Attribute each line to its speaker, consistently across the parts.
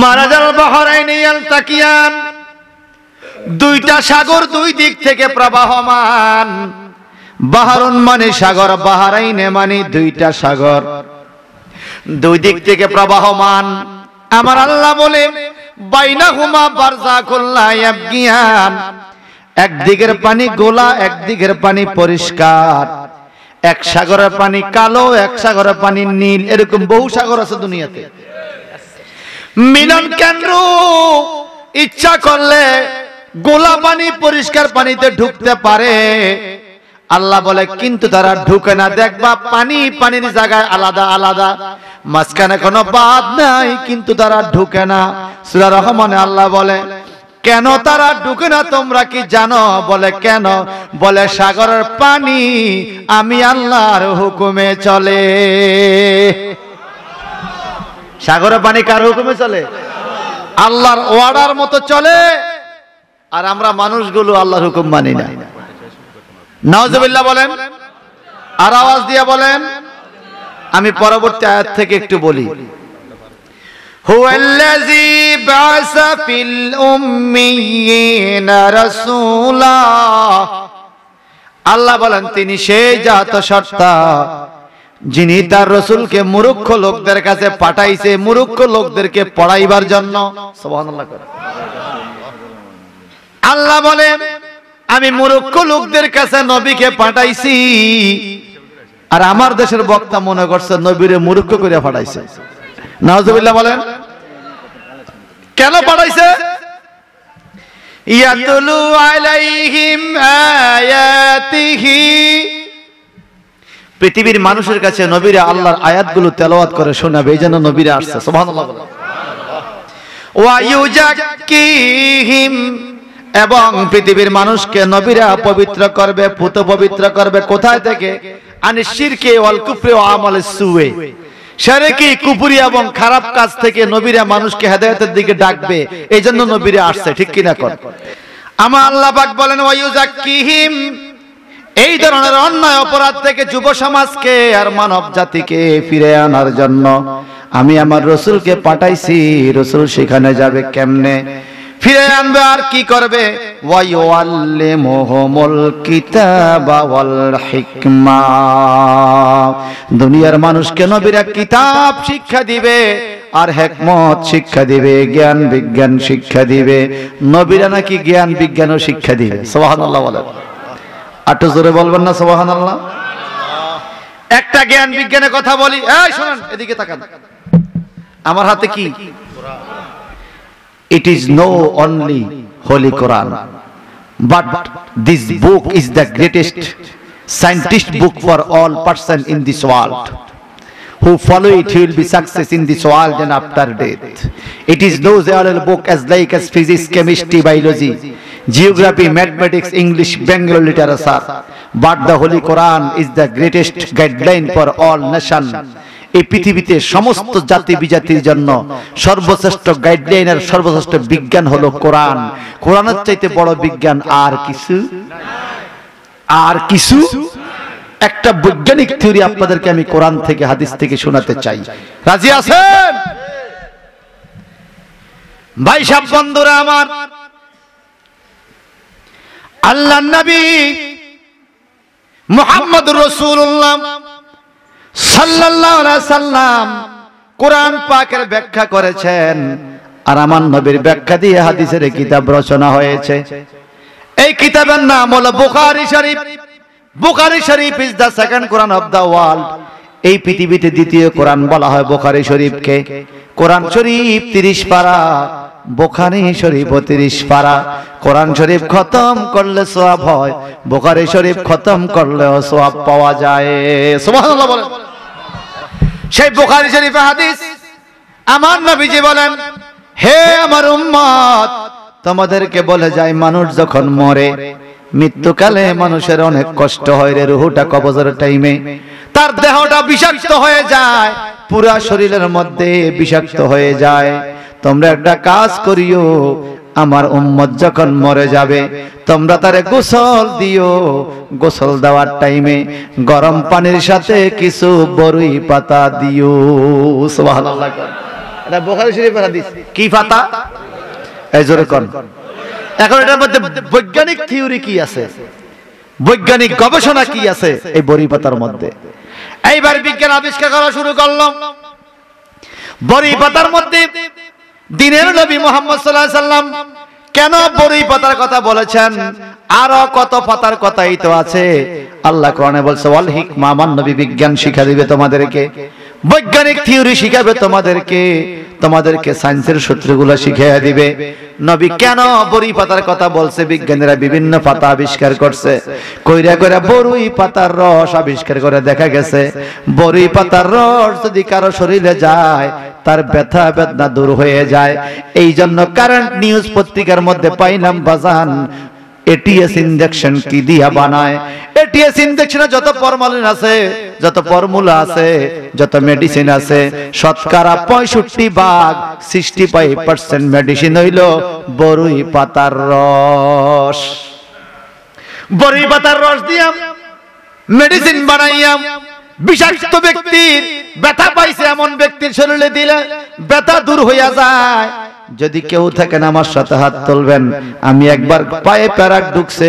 Speaker 1: মারাজাল বাহরাইনি ইয়ালতাকিয়ান, দুইটা সাগর দুই দিক থেকে প্রবাহমান। বাহরুন মানে সাগর, বাহরাইনে মানে দুইটা সাগর, দুই দিক থেকে প্রবাহমান। আমার আল্লাহ বলে বাইনাহুমা বারযাকুল লা ইয়াবগিয়ান, একদিকের পানি গোলা, একদিকের পানি পরিষ্কার। এক সাগরের পানি কালো, এক সাগরের পানি নীল, এরকম বহু সাগর আছে দুনিয়াতে। মিলন কেন্দ্র ইচ্ছা করলে গোলা পানি পরিষ্কার পানিতে ঢুকতে পারে, আল্লাহ বলে কিন্তু তারা ঢুকে না। দেখবা পানি পানির জায়গায় আলাদা আলাদা, মাঝখানে কোনো বাদ নাই, কিন্তু তারা ঢুকে না। সূরা রহমানে আল্লাহ বলে কেন তারা ঢুকে না তোমরা কি জানো? বলে কেন? বলে সাগরের পানি আমি আল্লাহর হুকুমে চলে। সাগরের পানি কার হুকুমে চলে? আল্লাহর ওয়ার্ডার মতো চলে। আর আমরা মানুষগুলো আল্লাহর হুকুম মানি না। নাউজুবিল্লাহ বলেন, আর আওয়াজ দিয়ে বলেন। আমি পরবর্তী আয়াত থেকে একটু বলি। হুয়াল্লাযী বা'সা ফিল উম্মিয়িনা রাসূলা, আল্লাহ বলেন তিনি সেই জাত সত্তা যিনি তার রাসূলকে মূর্খ লোকদের কাছে পাঠাইছে, মূর্খ লোকদেরকে পড়াইবার জন্য। সুবহানাল্লাহ। আল্লাহ বলে আমি মূর্খ লোকদের কাছে নবীকে পাঠাইছি। আর আমার দেশের বক্তা মনে করছে নবীরে মূর্খ করে পাঠাইছে। নাউজুবিল্লাহ বলেন। কেন পাঠাইছে? ইয়াতুলু আলাইহিম আয়াতিহি, পৃথিবীর মানুষের কাছে নবীরা আল্লাহর আয়াতগুলো তেলাওয়াত করে শোনাবে, এই জন্য নবীরা আসছে। সুবহানাল্লাহ। ওয়া ইউজাক্কিহিম, এবং পৃথিবীর মানুষকে নবীরা পবিত্র করবে, পুত পবিত্র করবে। কোথায় থেকে? আনিশ শিরকে ওয়াল কুফরি ওয়া আমালিস সুয়ে, শিরকি কুফরি এবং খারাপ কাজ থেকে নবীরা মানুষকে হেদায়েতের দিকে ডাকবে, এইজন্য নবীরা আসছে। ঠিক কিনা কোন? আমার আল্লাহ পাক বলেন ওয়া ইউজাক্কিহিম, এই ধরনের অন্যায় অপরাধ থেকে যুব সমাজকে আর মানব জাতিকে ফিরে আনার জন্য আমি আমার রাসূলকে পাঠাইছি। রাসূল সেখানে যাবে কেমনে? ফিরে আনবে আর কি করবে? ওয়া ইউআল্লিমুহুমুল কিতাবা ওয়াল হিকমা, দুনিয়ার মানুষকে নবীরা কিতাব শিক্ষা দিবে আর হিকমত শিক্ষা দিবে, জ্ঞান বিজ্ঞান শিক্ষা দিবে। নবীরা নাকি জ্ঞান বিজ্ঞানও শিক্ষা দিবে। সুবহানাল্লাহ বলেন। আটো জোরে বলবেন না সুবহানাল্লাহ? একটা জ্ঞান বিজ্ঞানের কথা বলি। এই শুনুন, এদিকে তাকান। আমার হাতে কি? It is no only Holy Quran, but this book is the greatest scientist book for all person in this world. Who follow it, he will be success in this world and after death. It is no general book as like as physics, chemistry, biology, geography, mathematics, English, Bengali literature. But the Holy Quran is the greatest guideline for all nation. এই পৃথিবীতে সমস্ত জাতি বিজাতির জন্য সর্বশ্রেষ্ঠ guideline আর সর্বশ্রেষ্ঠ বিজ্ঞান হলো কোরআন। কোরআনের চাইতে বড় বিজ্ঞান আর কিছু আর কিছু একটা বৈজ্ঞানিক থিওরি আপনাদেরকে আমি কোরআন থেকে হাদিস থেকে শোনাতে চাই। রাজি আছেন ভাই সাহেব? বন্ধুরা আমার, আল্লাহর নবী মুহাম্মদুর রাসূলুল্লাহ সাল্লাল্লাহু আলাইহি সাল্লাম কোরআন পাকের ব্যাখ্যা করেছেন, আর আমার নবীর ব্যাখ্যা দিয়ে হাদিসের কিতাব রচনা হয়েছে। এই কিতাবের নাম হলো Bukhari Sharif. Bukhari Sharif is the second Quran of the world. এই পৃথিবীতে দ্বিতীয় কোরআন বলা হয় বুখারী শরীফকে। কোরআন শরীফ 30 পারা, বুখারী শরীফ 30 পারা। কোরআন শরীফ খতম করলে সওয়াব হয়, বুখারী শরীফ খতম করলেও সওয়াব পাওয়া যায়। সুবহানাল্লাহ বলেন। সেই বুখারী শরীফে হাদিস, আমার নবীজি বলেন, হে আমার উম্মত, তোমাদেরকে বলে যায় মানুষ যখন মরে, মৃত্যুকালে মানুষের অনেক কষ্ট হয় রে। রুহটা কবজের টাইমে তার দেহটা বিষাক্ত হয়ে যায়, পুরা শরীরের মধ্যে বিষাক্ত হয়ে যায়। তোমরা একটা কাজ করিও, আমার উম্মত যখন মরে যাবে তোমরা তারে গোসল দিও। গোসল দেওয়ার টাইমে গরম পানির সাথে কিছু বরই পাতা দিও। সুবহানাল্লাহ। এটা বুখারী শরীফের হাদিস। কি পাতা? এই জোরে কোন। এখন এটার মধ্যে বৈজ্ঞানিক থিওরি কি আছে, বৈজ্ঞানিক গবেষণা কি আছে এই বড়ি পাতার মধ্যে? এইবার বিজ্ঞান আবিষ্কার করা শুরু করলো। বড়ি পাতার মধ্যে দিনের নবী মুহাম্মদ সাল্লাল্লাহু আলাইহি সাল্লাম কেন বড়ি পাতার কথা বলেছেন? আরো কত পাতার কথাই তো আছে। আল্লাহ কোরআনে বলছে ওয়াল হিকমা, আমার নবী বিজ্ঞান শিক্ষা দিবে তোমাদেরকে, বৈজ্ঞানিক থিওরি শিখাবে তোমাদেরকে, তোমাদেরকে সায়েন্সের সূত্রগুলো শিখিয়ে দিবে। নবী কেন বড়ি পাতার কথা বলছে? বিজ্ঞানীরা বিভিন্ন পাতা আবিষ্কার করছে, কইরা কইরা বড়ি পাতার রস আবিষ্কার করে দেখা গেছে বড়ি পাতার রস যদি কারো শরীরে যায় তার ব্যথা বেদনা দূর হয়ে যায়। এই জন্য কারেন্ট নিউজ পত্রিকার মধ্যে পাইলাম বাজান এটিএস ইনজেকশন কি দিয়া বানায়। এটিএস ইনজেকশনে যত ফরমালিন আছে, যত ফর্মুলা আছে, যত মেডিসিন আছে, শতকরা 65% 65% মেডিসিন হইল বড়ই পাতার রস। বড়ই পাতার রস দিয়া মেডিসিন বানাইয়া বিষাক্ত ব্যক্তির ব্যথা পাইছে এমন ব্যক্তির শরীরে দিলে ব্যথা দূর হইয়া যায়। যদি কেউ থাকেন আমার সাথে হাত তুলবেন। আমি একবার পায়ে প্যারাক ঢুকছে,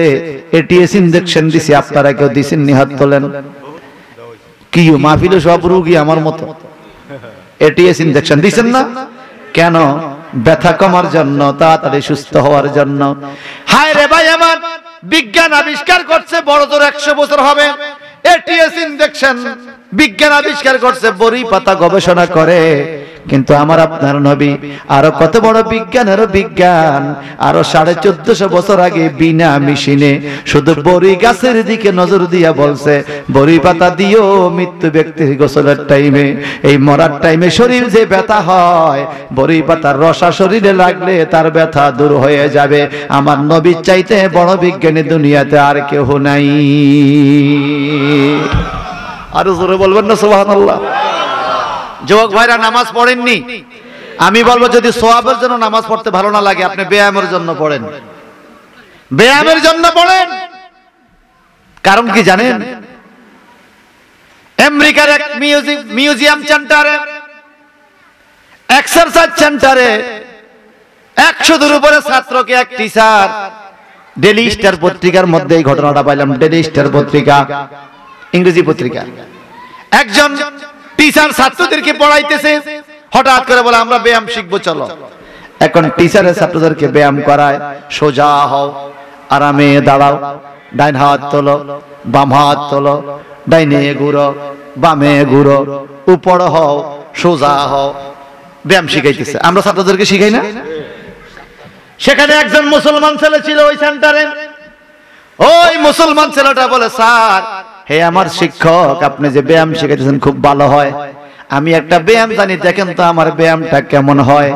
Speaker 1: এটিএস ইনজেকশন দিছি, আপনারা কেউ দিছেন নি? হাত তোলেন। কি মাহফিলে সব রোগী আমার মতো, এটিএস ইনজেকশন দিছেন না কেন? ব্যথা কমার জন্য, তাড়াতাড়ি সুস্থ হওয়ার জন্য। হায় রে ভাই আমার, বিজ্ঞান আবিষ্কার করছে বড় জোর 100 বছর হবে এটিএস ইনজেকশন বিজ্ঞান আবিষ্কার করছে, বড়ি পাতা গবেষণা করে। কিন্তু আমার আপনার নবী আরো কত বড় বিজ্ঞানেরও বিজ্ঞান, আরো 1450 বছর আগে বিনা মেশিনে শুধু বড়ি গাছের দিকে নজর দিয়া বলছে বড়ি পাতা দিও মৃত্যু ব্যক্তির গোসলের টাইমে, এই মরার টাইমে শরীর যে ব্যথা হয় বড়ি পাতার রসা শরীরে লাগলে তার ব্যথা দূর হয়ে যাবে। আমার নবীর চাইতে বড় বিজ্ঞানী দুনিয়াতে আর কেউ নাই। আরো জোরে বলবেন না সুবহানাল্লাহ। যুবক ভাইরা নামাজ পড়েননি? আমি বলবো যদি সওয়াবের জন্য নামাজ পড়তে ভালো না লাগে, আপনি ব্যায়ামের জন্য পড়েন, ব্যায়ামের জন্য পড়েন। কারণ কি জানেন? আমেরিকার এক মিউজিয়াম সেন্টারে, এক্সারসাইজ সেন্টারে 100 উপরে ছাত্রকে এক টিচার, ডেইলি স্টার পত্রিকার মধ্যে এই ঘটনাটা পাইলাম, ডেইলি স্টার পত্রিকা ইংরেজি পত্রিকা। একজন টিচার ছাত্রদেরকে পড়াইতেছে, হঠাৎ করে বলে আমরা ব্যায়াম শিখবো চলো। এখন টিচারের ছাত্রদেরকে ব্যায়াম করায়, সোজা হও, আরামে দাঁড়াও, ডাইন হাত তোলো, বাম হাত তোলো, ডাইনে ঘুরো, বামে ঘুরো, উপর হও, সোজা হও, ব্যায়াম শিখাইতেছে। আমরা ছাত্রদেরকে শিখাই না? সেখানে একজন মুসলমান ছেলে ছিল ওই সেন্টারে। ওই মুসলমান ছেলেটা বলে স্যার, হে আমার শিক্ষক, আপনি যে ব্যায়াম শিখাইতেছেন খুব ভালো হয়, আমি একটা ব্যায়াম জানি, দেখেন তো আমার ব্যায়ামটা কেমন হয়।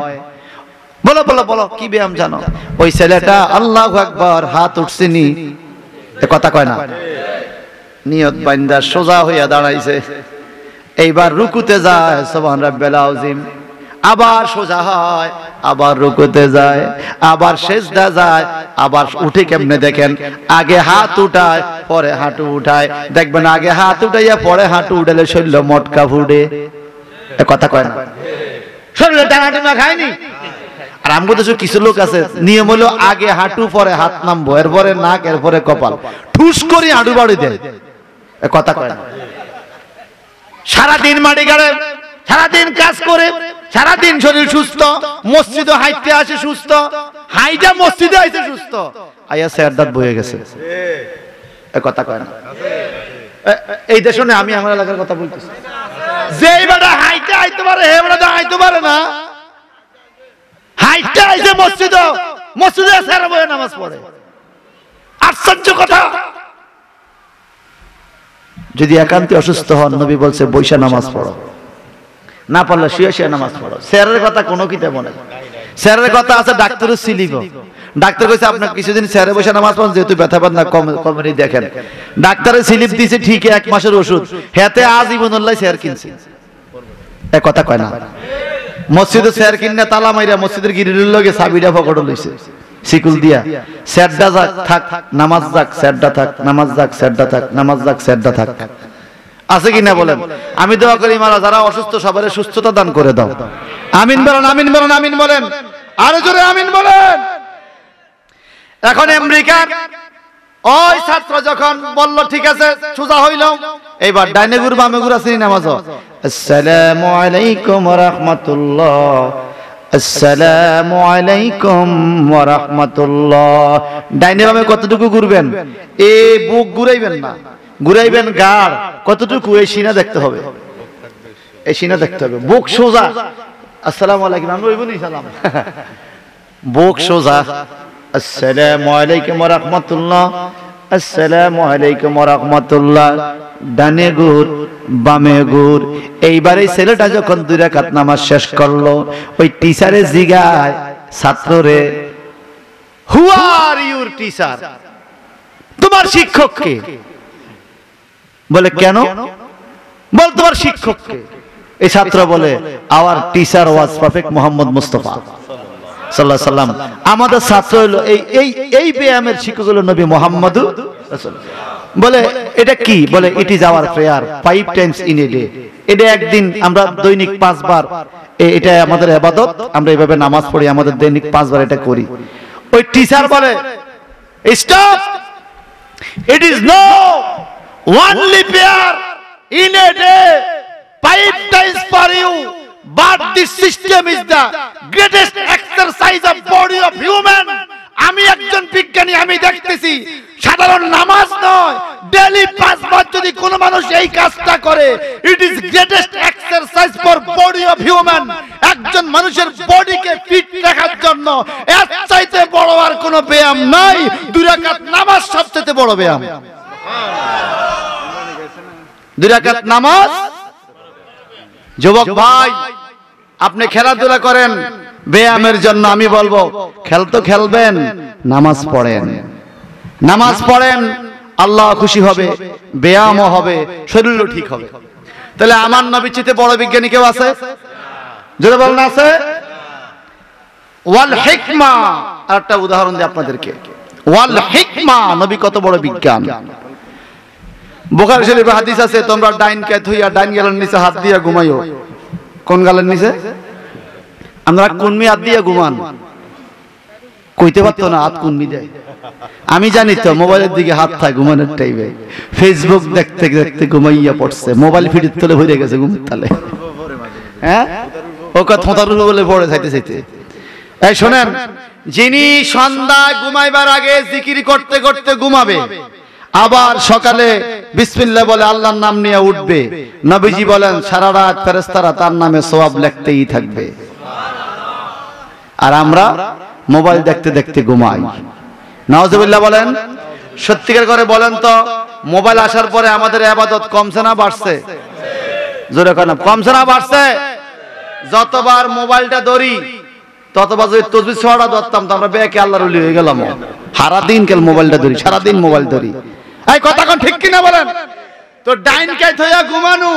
Speaker 1: বলো বলো বলো কি ব্যায়াম জানো? ওই ছেলেটা আল্লাহু আকবার হাত উঠছেনি, কথা কয় না, নিয়ত বান্দা সোজা হইয়া দাঁড়াইছে। এইবার রুকুতে যায়, সুবহান রাব্বিল আযীম, আবার সোজা হয়, আবার রুকুতে যায়, আবার সিজদা যায়, আবার উঠে কেমনে দেখেন? আগে হাত উঠায়, পরে হাঁটু উঠায়। দেখবেন আগে হাত উঠাইয়া পরে হাঁটু উঠালে শরীর মটকা ফুটে, কথা কয় না, শরীরে টানাটানা খায়নি। আর আমগো দেশে কিছু লোক আছে নিয়ম হলো আগে হাঁটু পরে হাত নামবো, এরপরে নাক, এরপরে কপাল, ঠুস করে হাঁটু বাড়ি দেয়, কথা কয় না। সারাদিন মাটি গাড়ে, সারাদিন কাজ করে, সারাদিন শরীর সুস্থ, মসজিদে হাইতে আসে সুস্থ, হাইটা মসজিদে আইছে সুস্থ, আইয়া সেরদাত বয়ে গেছে, কথা কয় না। এই দেশে আমি আমার এলাকার কথা বলতেছি, যেই বেটা হাইতে আইতে পারে হে বেটা আইতে পারে না, হাইতে আইছে মসজিদে, মসজিদে সেরা বয়ে নামাজ পড়ে। আশ্চর্য কথা। যদি একান্তে অসুস্থ হন, নবী বলছে বৈশা নামাজ পড়ো, না পারলে শুয়ে শুয়ে নামাজ পড়ো। স্যারের কথা কোনো কিতাব মনে, স্যারের কথা আছে ডাক্তারের সিলিব, ডাক্তার কইছে আপনার কিছুদিন স্যারে বসে নামাজ পড়েন, যেহেতু ব্যথা পান না কমেনি দেখেন, ডাক্তারের স্লিপ দিছে ঠিকই 1 মাসের ওষুধ, হেতে আজীবনুল্লাহ স্যার কিনছে, কথা কয় না। মসজিদে স্যার কিনে তালা মাইরা মসজিদের গিরিলের লগে চাবিটা পকেটে লইছে সিকুল দিয়া, স্যারডা যাক থাক নামাজ যাক, স্যারডা থাক নামাজ যাক, স্যারডা থাক নামাজ যাক, স্যারডা থাক। আছে কিনা বলেন? আমি দোয়া করি মারা যারা অসুস্থ সবারে সুস্থতা দান করে দাও। আমিন বলেন, আমিন বলেন, আমিন বলেন, আরো জোরে আমিন বলেন। এখন আমেরিকার ওই ছাত্র যখন বলল ঠিক আছে সোজা হইল, এইবার ডাইনে ঘুর বামে ঘুর আসেনি নামাজ। আসসালামু আলাইকুম ওয়া রাহমাতুল্লাহ, আসসালামু আলাইকুম ওয়া রাহমাতুল্লাহ। ডাইনে বামে কতটুকু ঘুরবেন? এ বুক ঘুরাইবেন না, ঘুরাইবেন গাড়। কতটুকু? এই সিনা দেখতে হবে, এই সিনা দেখতে হবে। বুক সোজা, আসসালামু আলাইকুম, আমরা ওইবনি সালাম। বুক সোজা, আসসালামু আলাইকুম ওয়া রাহমাতুল্লাহ, আসসালামু আলাইকুম ওয়া রাহমাতুল্লাহ। ডানে ঘুর বামে ঘুর। এইবারে ছেলেটা যখন 2 রাকাত নামাজ শেষ করলো, ওই টিচারে জিগায় ছাত্ররে, হু আর ইউর টিচার? তোমার শিক্ষক কে? বলে কেন? বল তোমার শিক্ষক কে? এই ছাত্র বলে our teacher was prophet Muhammad Mustafa সাল্লাল্লাহু আলাইহি সাল্লাম। আমাদের ছাত্র হলো এই ব্যায়ামের শিক্ষক হলো নবী মুহাম্মদ রাসূলুল্লাহ। বলে এটা কি? বলে it is our prayer 5 Times in a day. এটা একদিন আমরা দৈনিক 5 বার, এটা আমাদের ইবাদত, আমরা এইভাবে নামাজ পড়ি, আমাদের দৈনিক 5 বার এটা করি। ওই টিচার বলে stop, it is no only prayer in a day 5 times for you, but this system is the greatest exercise of body of human. আমি একজন বিজ্ঞানী, আমি দেখতেছি সাধারণ নামাজ নয়, ডেইলি 5 বার যদি কোন মানুষ এই কাজটা করে, it is greatest exercise for body of human. একজন মানুষের বডিকে ফিট রাখার জন্য এর চাইতে বড় আর কোনো ব্যায়াম নাই। 2 রাকাত নামাজ সবচেয়ে বড় ব্যায়াম। 2 রাকাত নামাজ। যুবক ভাই, আপনি খেলাধুলা করেন ব্যায়ামের জন্য, আমি বলবো খেল তো খেলবেন, নামাজ পড়েন, নামাজ পড়েন, আল্লাহ খুশি হবে, ব্যায়ামও হবে, শরীরও ঠিক হবে। তাহলে আমার নবীর চেয়ে বড় বিজ্ঞানী কেউ আছে? জোরে বলেন আছে? ওয়াল হিকমা, আরেকটা উদাহরণ দিই আপনাদেরকে। ওয়াল হিকমা, নবী কত বড় বিজ্ঞান। বুখারী শরীফে হাদিস আছে, তোমরা ডাইন কাত হইয়া ডাইন গালের নিচে হাত দিয়া ঘুমাইও। কোন গালের নিচে? আমরা কুনমি হাত দিয়া ঘুমান। কইতে পারতো না হাত কুনমি দেয়। আমি জানি তো, মোবাইলের দিকে হাত থাকে ঘুমানোর টাইমে, ফেসবুক দেখতে দেখতে ঘুমাইয়া পড়ছে, মোবাইল ফিরির তলে হয়ে গেছে ঘুমের তালে। হ্যাঁ, ওকে থোঁতার বলে পড়ে চাইতে চাইতে। এই শোনেন, যিনি সন্ধ্যায় ঘুমাইবার আগে জিকির করতে করতে ঘুমাবে, আবার সকালে বিসমিল্লাহ বলে আল্লাহর নাম নিয়ে উঠবে, নবীজি বলেন সারা রাত ফেরেশতারা তার নামে সওয়াব লিখতেই থাকবে। আর আমরা মোবাইল দেখতে দেখতে ঘুমাই। নাউজুবিল্লাহ বলেন। সত্যিকার করে বলেন তো, মোবাইল আসার পরে আমাদের ইবাদত কমছে না বাড়ছে? জোরে কেন কমছে না বাড়ছে? যতবার মোবাইলটা ধরি ততবার যদি তাসবিহ ছড়া ধরতাম তো আমরা বেকে আল্লাহর ওলি হয়ে গেলাম। সারা দিন কেন মোবাইলটা ধরি, সারা দিন মোবাইল ধরি। এই কথা কোন ঠিক কিনা বলেন তো? ডাইন কাত হইয়া ঘুমানো,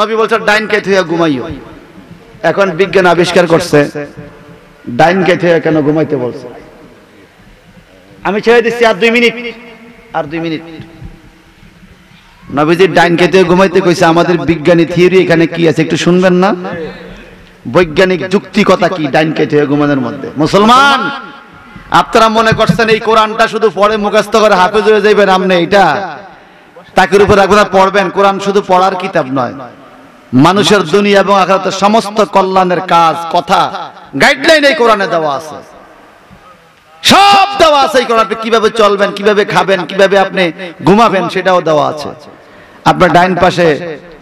Speaker 1: নবী বলছে ডাইন কাত হইয়া ঘুমাইও। এখন বিজ্ঞান আবিষ্কার করছে ডাইন কাত হইয়া কেন ঘুমাইতে বলছে। আমি ছেড়ে দিচ্ছি আর 2 মিনিট, আর 2 মিনিট। নবীজি ডাইন কাত হইয়া ঘুমাইতে কইছে। আমাদের বিজ্ঞানী থিওরি এখানে কি আছে একটু শুনবেন না? বৈজ্ঞানিক যুক্তি কথা কি ডাইন কাত হইয়া ঘুমানোর মধ্যে? মুসলমান, আপনারা মনে করছেন এই কোরআনটা শুধু পড়ে মুখস্থ করে হাফেজ হয়ে যাবেন আপনি, এটা তাকের উপর আপনারা পড়বেন। কোরআন শুধু পড়ার কিতাব নয়, মানুষের দুনিয়া এবং আখিরাতের সমস্ত কল্যাণের কাজ, কথা, গাইডলাইন এই কোরআনে দেওয়া আছে, সব দেওয়া আছে এই কোরআনে। কিভাবে চলবেন, কিভাবে খাবেন, কিভাবে আপনি ঘুমাবেন সেটাও দেওয়া আছে। আপনার ডাইন পাশে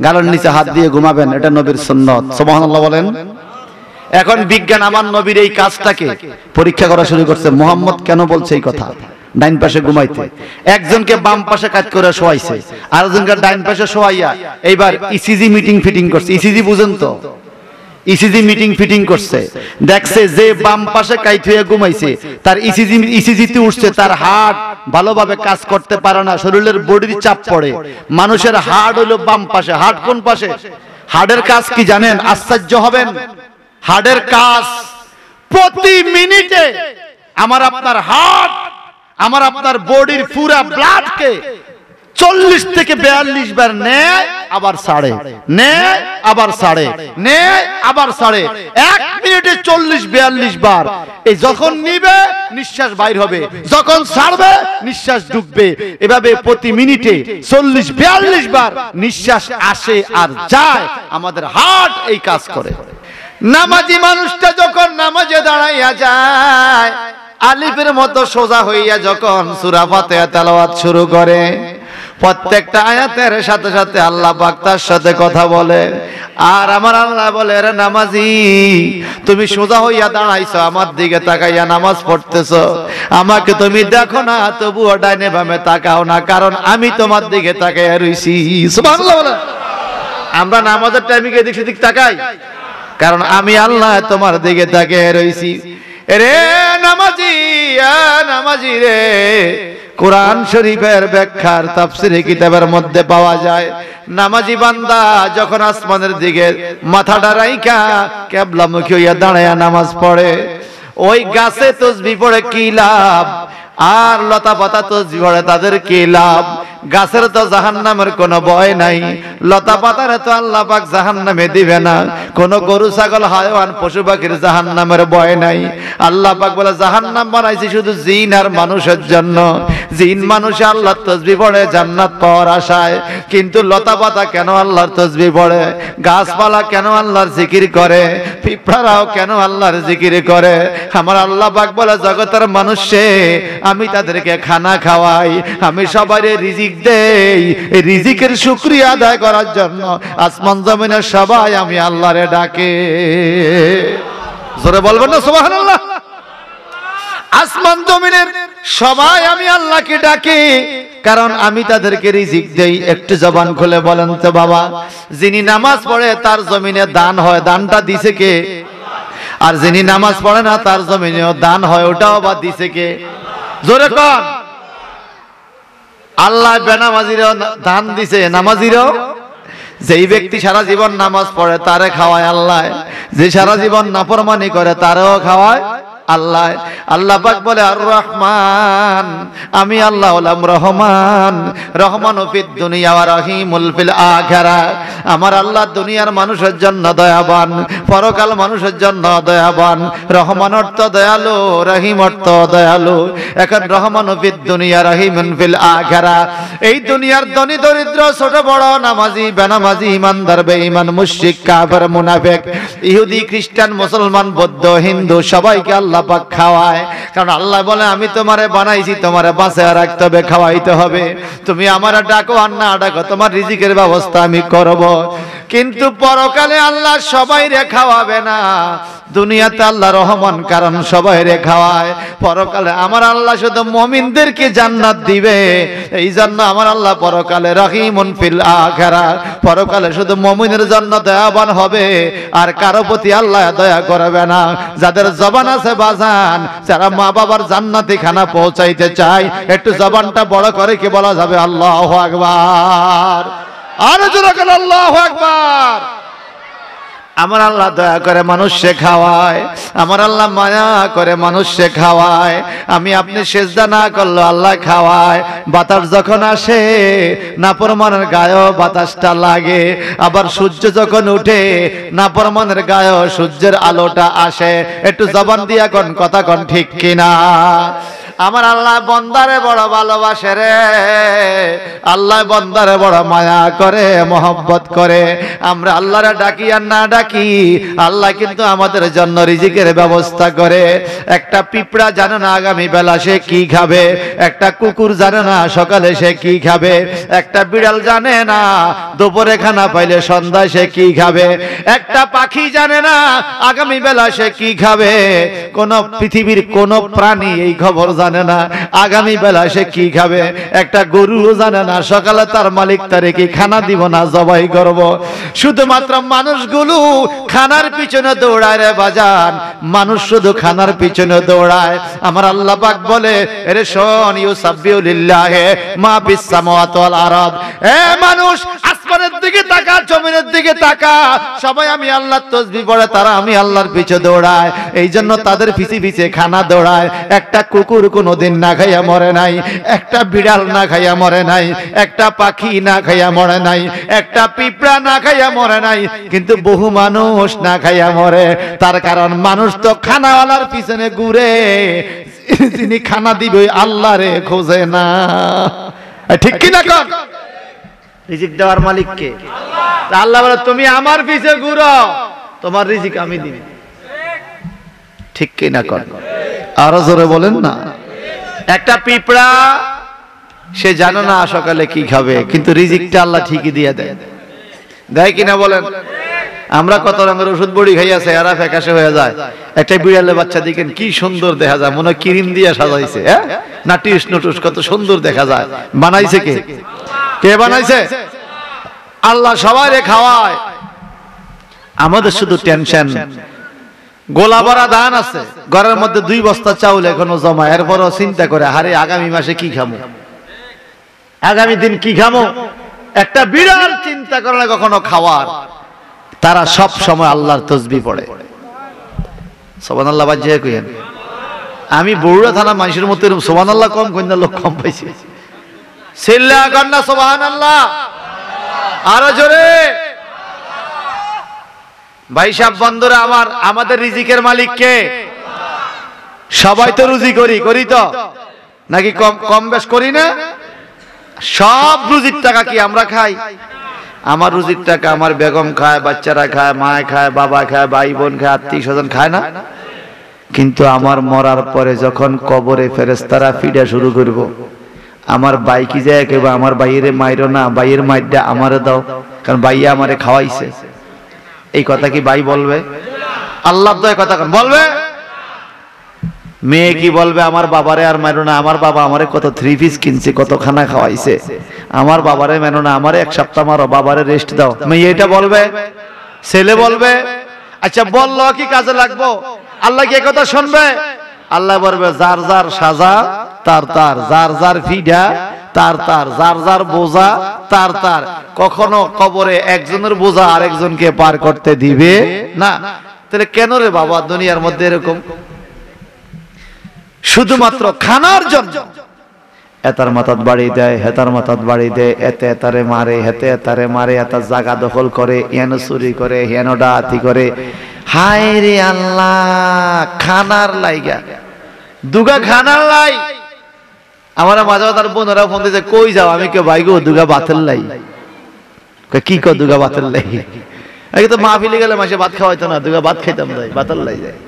Speaker 1: গালের নিচে হাত দিয়ে ঘুমাবেন, এটা নবীর সুন্নাত। সুবহানাল্লাহ বলেন। এখন বিজ্ঞান আমার নবীর এই কাজটাকে পরীক্ষা করা শুরু করছে। মুহাম্মদ কেন বলছে এই কথা ডাইন পাশে ঘুমাইতে? একজনকে বাম পাশে কাজ করে শোয়াইছে, আরেকজনকে ডাইন পাশে শোয়াইয়া এইবার ইসিজি মিটিং ফিটিং করছে। ইসিজি বুঝেন তো? ইসিজি মিটিং ফিটিং করছে, দেখছে যে বাম পাশে কাইত হয়ে ঘুমাইছে তার ইসিজিতে উঠছে, তার হার্ট ভালোভাবে কাজ করতে পারে না, শরীরের বডির চাপ পড়ে। মানুষের হার্ট হলো বাম পাশে। হার্ট কোন পাশে? হার্টের কাজ কি জানেন? আশ্চর্য হবেন। হার্টের কাজ প্রতি মিনিটে আমার আপনার হার্ট, আমার আপনার বডির পুরা ব্লাডকে 40 থেকে 42 বার নেয় আবার ছাড়ে, নেয় আবার ছাড়ে, নেয় আবার ছাড়ে। 1 মিনিটে 40-42 বার। এই যখন নিবে নিঃশ্বাস বাইর হবে, যখন ছাড়বে নিঃশ্বাস ঢুকবে। এভাবে প্রতি মিনিটে 40-42 বার নিঃশ্বাস আসে আর যায়। আমাদের হার্ট এই কাজ করে। নামাজি মানুষটা যখন নামাজে দাঁড়াইয়া যায়, আলিফের মতো সোজা হইয়া যখন সূরা ফাতিহা তেলাওয়াত শুরু করে, প্রত্যেকটা আয়াতের সাথে সাথে আল্লাহ পাক তার সাথে কথা বলে। আর আমার আল্লাহ বলে, রে নামাজি, তুমি সোজা হইয়া দাঁড়াইছো, আমার দিকে তাকাইয়া নামাজ পড়তেছো, আমাকে তুমি দেখো না, তবুও ডাইনে বামে তাকাও না, কারণ আমি তোমার দিকে তাকাইয়া রইছি। সুবহানাল্লাহ বলেন। আমরা নামাজের টাইমে গিয়ে দিক সেদিক তাকাই, কারণ আমি আল্লাহ তোমার দিকে তাকিয়ে রইছি। রে নামাজি, নামাজি রে, কোরআন শরীফের ব্যাখ্যার তাফসীরে কিতাবের মধ্যে পাওয়া যায়, নামাজি বান্দা যখন আসমানের দিকে মাথাটা রাইখা কিবলামুখী হইয়া দাঁড়ায়া নামাজ পড়ে, ওই গাছে তাসবিহ পড়ে কি লাভ, আর লতা পাতা তাসবিহ পড়ে তাদের কি লাভ? গাছের তো জাহান্নামের কোনো ভয় নাই, লতা পাতার তো আল্লাহ পাক জাহান্নামে দিবে না, কোন গরু ছাগল হায়ওয়ান পশু পাখির জাহান্নামের ভয় নাই। আল্লাহ পাক বলে, জাহান্নাম বানাইছি শুধু জিন আর মানুষের জন্য। জিন মানুষ আল্লাহর তাসবিহ পড়ে জান্নাত পাওয়ার আশায়, কিন্তু লতা পাতা কেন আল্লাহর তাসবিহ পড়ে, গাছপালা কেন আল্লাহর জিকির করে, পিঁপড়ারাও কেন আল্লাহর জিকির করে? আমার আল্লাহ পাক বলে, জগতের মানুষে আমি তাদেরকে খানা খাওয়াই, আমি সবাই রিজিক দেই, এই রিজিকের শুকরিয়া আদায় করার জন্য আসমান জমিনের সবাই আমি আল্লাহরে ডাকে। জোরে বলবেন না সুবহানাল্লাহ? আসমান জমিনের সবাই আমি আল্লাহকে ডাকে, কারণ আমি তাদেরকে রিজিক দেই। একটু জবান খুলে বলেন তো বাবা, যিনি নামাজ পড়ে তার জমিনে দান হয়, দানটা দিছে কে? আর যিনি নামাজ পড়ে না তার জমিনেও দান হয়, ওটাও বা দিছে কে? জোরে কোন? আল্লাহ বেনামাজিরও দান দিছে, নামাজিরও। যেই ব্যক্তি সারা জীবন নামাজ পড়ে তারে খাওয়ায় আল্লাহ, যে সারা জীবন নাফরমানি করে তারেও খাওয়ায় আল্লাহ। আল্লাহ পাক বলে, আর রহমান, আমি আল্লাহ হলাম রহমান, রহমানুল ফিদ দুনিয়া ওয়া রহিমুল ফিল আখিরা। আমার আল্লাহ দুনিয়ার মানুষের জন্য দয়াবান, পরকাল মানুষের জন্য দয়াবান। রহমান অর্থ দয়ালু, রহিম অর্থ দয়ালু। এখন রহমানুল ফিদ দুনিয়া রহিমুল ফিল আখিরা, এই দুনিয়ার ধনী দরিদ্র, ছোট বড়, নামাজি বেনামাজি, ইমানদার বেঈমান, মুশরিক কাফের মুনাফিক, ইহুদি খ্রিস্টান মুসলমান বৌদ্ধ হিন্দু সবাইকে আল্লাহ পাক খাওয়ায়। কারণ আল্লাহ বলে, আমি তোমারে বানাইছি, তোমারে বাঁচায় রাখতে হবে, খাওয়াইতে হবে। তুমি আমারে ডাকো আর না ডাকো, তোমার রিজিকের ব্যবস্থা আমি করব। কিন্তু পরকালে আল্লাহ সবাই রে খাওয়াবে না। দুনিয়াতে আল্লাহ রহমান, কারণ সবাই রে খাওয়ায়। পরকালে আমার আল্লাহ শুধু মুমিনদেরকে জান্নাত দিবে। এই জন্য আমার আল্লাহ পরকালে রহিমুন ফিল আখিরা, পরকালে শুধু মুমিনের জন্য দয়াবান হবে, আর কারো প্রতি আল্লাহ দয়া করবে না। যাদের জবান আছে বাজান, যারা মা বাবার জান্নাতি খানা পৌঁছাইতে চায়, একটু জবানটা বড় করে কি বলা যাবে? আল্লাহু আকবার। আর জোরে বলেন আল্লাহু আকবার। আমার আল্লাহ দয়া করে মানুষকে খাওয়ায়, আমার আল্লাহ মায়া করে মানুষকে খাওয়ায়। আমি আপনি সেজদা না করলে আল্লাহ খাওয়ায়। বাতাস যখন আসে নাফরমানের গায়েও বাতাসটা লাগে, আবার সূর্য যখন উঠে নাফরমানের গায়েও সূর্যের আলোটা আসে। একটু জবান দিয়া কোন কথা কোন ঠিক কিনা? আমার আল্লাহ বন্দারে বড় ভালোবাসে রে, আল্লাহ বন্দারে বড় মায়া করে, মহব্বত করে। আমরা আল্লাহরে ডাকি আর না ডাকি, আল্লাহ কিন্তু আমাদের জন্য রিজিকের ব্যবস্থা করে। একটা পিঁপড়া জানে না আগামী বেলা সে কি খাবে, একটা কুকুর জানে না সকালে সে কি খাবে, একটা বিড়াল জানে না দুপুরে খানা পাইলে সন্ধ্যায় সে কি খাবে, একটা পাখি জানে না আগামী বেলা সে কি খাবে। কোন পৃথিবীর কোন প্রাণী এই খবর জানে না আগামী বেলা সে কি খাবে। একটা গরুও জানে না সকালে তার মালিক তারে কি খানা দিব না জবাই করব। শুধুমাত্র মানুষগুলো খানার পিছনে দৌড়ায় রে বাজান, মানুষ শুধু খানার পিছনে দৌড়ায়। আমার আল্লাহ পাক বলে, এরে শোন, ইউসাব্বিহু লিল্লাহি মা ফিস সামাওয়াতি ওয়াল আরদ। এ মানুষ, আসমানের দিকে তাকা, জমিনের দিকে তাকা, সবাই আমি আল্লাহর তাসবিহ পড়ে, তারা আমি আল্লাহর পিছে দৌড়ায়। এই জন্য তাদের পিছে পিছে খানা দৌড়ায়। একটা কুকুর কোনোদিন না খাইয়া মরে নাই, একটা বিড়াল না খাইয়া মরে নাই, একটা পাখি না খাইয়া মরে নাই, একটা পিঁপড়া না খাইয়া মরে নাই, কিন্তু বহু মানুষ না খাইয়া মরে। তার কারণ মানুষ তো খানাওয়ালার পিছনে ঘুরে, যিনি খানা দিবে আল্লাহ রে খোঁজে না। ঠিক কি না? কর রিজিক দেওয়ার মালিক কে? আল্লাহ। আল্লাহ বলে তুমি আমার পিছে ঘুরো, তোমার রিজিক আমি দিব। ঠিক কি না? কর আরো জোরে বলেন না। একটা পিঁপড়া সে জানে না সকালে কি খাবে, কিন্তু রিজিকটা আল্লাহ ঠিকই দিয়ে দেয়। দেয় কিনা বলেন? আমরা কত রঙের ওষুধ বড়ি খাইয়া চেহারা ফ্যাকাশে হয়ে যায়। একটা বিড়ালের বাচ্চা দেখেন কি সুন্দর দেখা যায়, মনে হয় ক্রিম দিয়ে সাজাইছে, হ্যাঁ, নাটিস নটুস, কত সুন্দর দেখা যায়। বানাইছে কে? কে বানাইছে? আল্লাহ সবাইরে খাওয়ায়। আমাদের শুধু টেনশন, গোলা ভরা ধান আছে ঘরের মধ্যে, 2 বস্তা চাউল এখনো জমা, এরপরও চিন্তা করে হারে আগামী মাসে কি খামো, আগামী দিন কি খামো। একটা বিড়াল চিন্তা করে না কখনো খাওয়ার। তারা সব সময় আল্লাহর তাসবিহ পড়ে। সুবহানাল্লাহ বাজিয়ে কইেন। আমি বড়ুয়া থানা মানুষের মতো সুবহানাল্লাহ কম কইনা লোক কম পাইছি। সিল্লা কন্না সুবহানাল্লাহ, আরো জোরে। ভাই সাহেব বন্ধুরা আমার, আমাদের রিজিকের মালিক কে? সবাই তো রুজি করি তো নাকি? কম বেশ করি না? সব রুজির টাকা কি আমরা খাই? আমার রুজির টাকা আমার বেগম খায়, বাচ্চারা খায়, মা খায়, বাবা খায়, ভাই বোন খায়, আত্মীয় স্বজন খায় না? কিন্তু আমার মরার পরে যখন কবরে ফেরেশতারা ফিডা শুরু করব, আমার ভাই কি যায় কেউ আমার ভাইয়ের মাইরো না, ভাইয়ের মাইরটা আমারে দাও, কারণ ভাইয়া আমারে খাওয়াইছে। এই কথা কি ভাই বলবে? আল্লাহ তো এই কথা বলবে? মেয়ে কি বলবে আমার বাবারে আর মাইরো না, আমার বাবা আমারে কত 3 পিস কিনছে, কত খানা খাওয়াইছে, আমার বাবারে মেনো না, আমারে 1 সপ্তাহ মারো, বাবারে রেস্ট দাও। মেয়ে এটা বলবে? ছেলে বলবে? আচ্ছা বললো কি কাজে লাগবো? আল্লাহ কি কথা শুনবে? আল্লাহ বলবে যার যার সাজা তার তার, যার যার ফিডা তার তার, যার যার বোঝা তার তার। কখনো কবরে একজনের বোঝা আরেকজনকে পার করতে দিবে না। তাহলে কেন রে বাবা দুনিয়ার মধ্যে এরকম? শুধুমাত্র খানার জন্য এতার মাথাত বাড়ি দেয়, হেতার মাথাত বাড়ি দেয়, এতে এতারে মারে, হেতে এতারে মারে, এতার জায়গা দখল করে, হেন চুরি করে, হেন ডাকাতি করে। হায় রে আল্লাহ, খানার লাইগা দুগা খানার লাই। আমার মাঝে তার বোনেরা ফোন দিয়েছে, কই যাও? আমি কে ভাই গো দুগা বাতের লাই। কি কো দুগা বাতের লাই? আগে তো মাহফিলে গেলে মাসে ভাত খাওয়াইতো না, দুগা ভাত খাইতাম যাই, বাতের লাই যায়।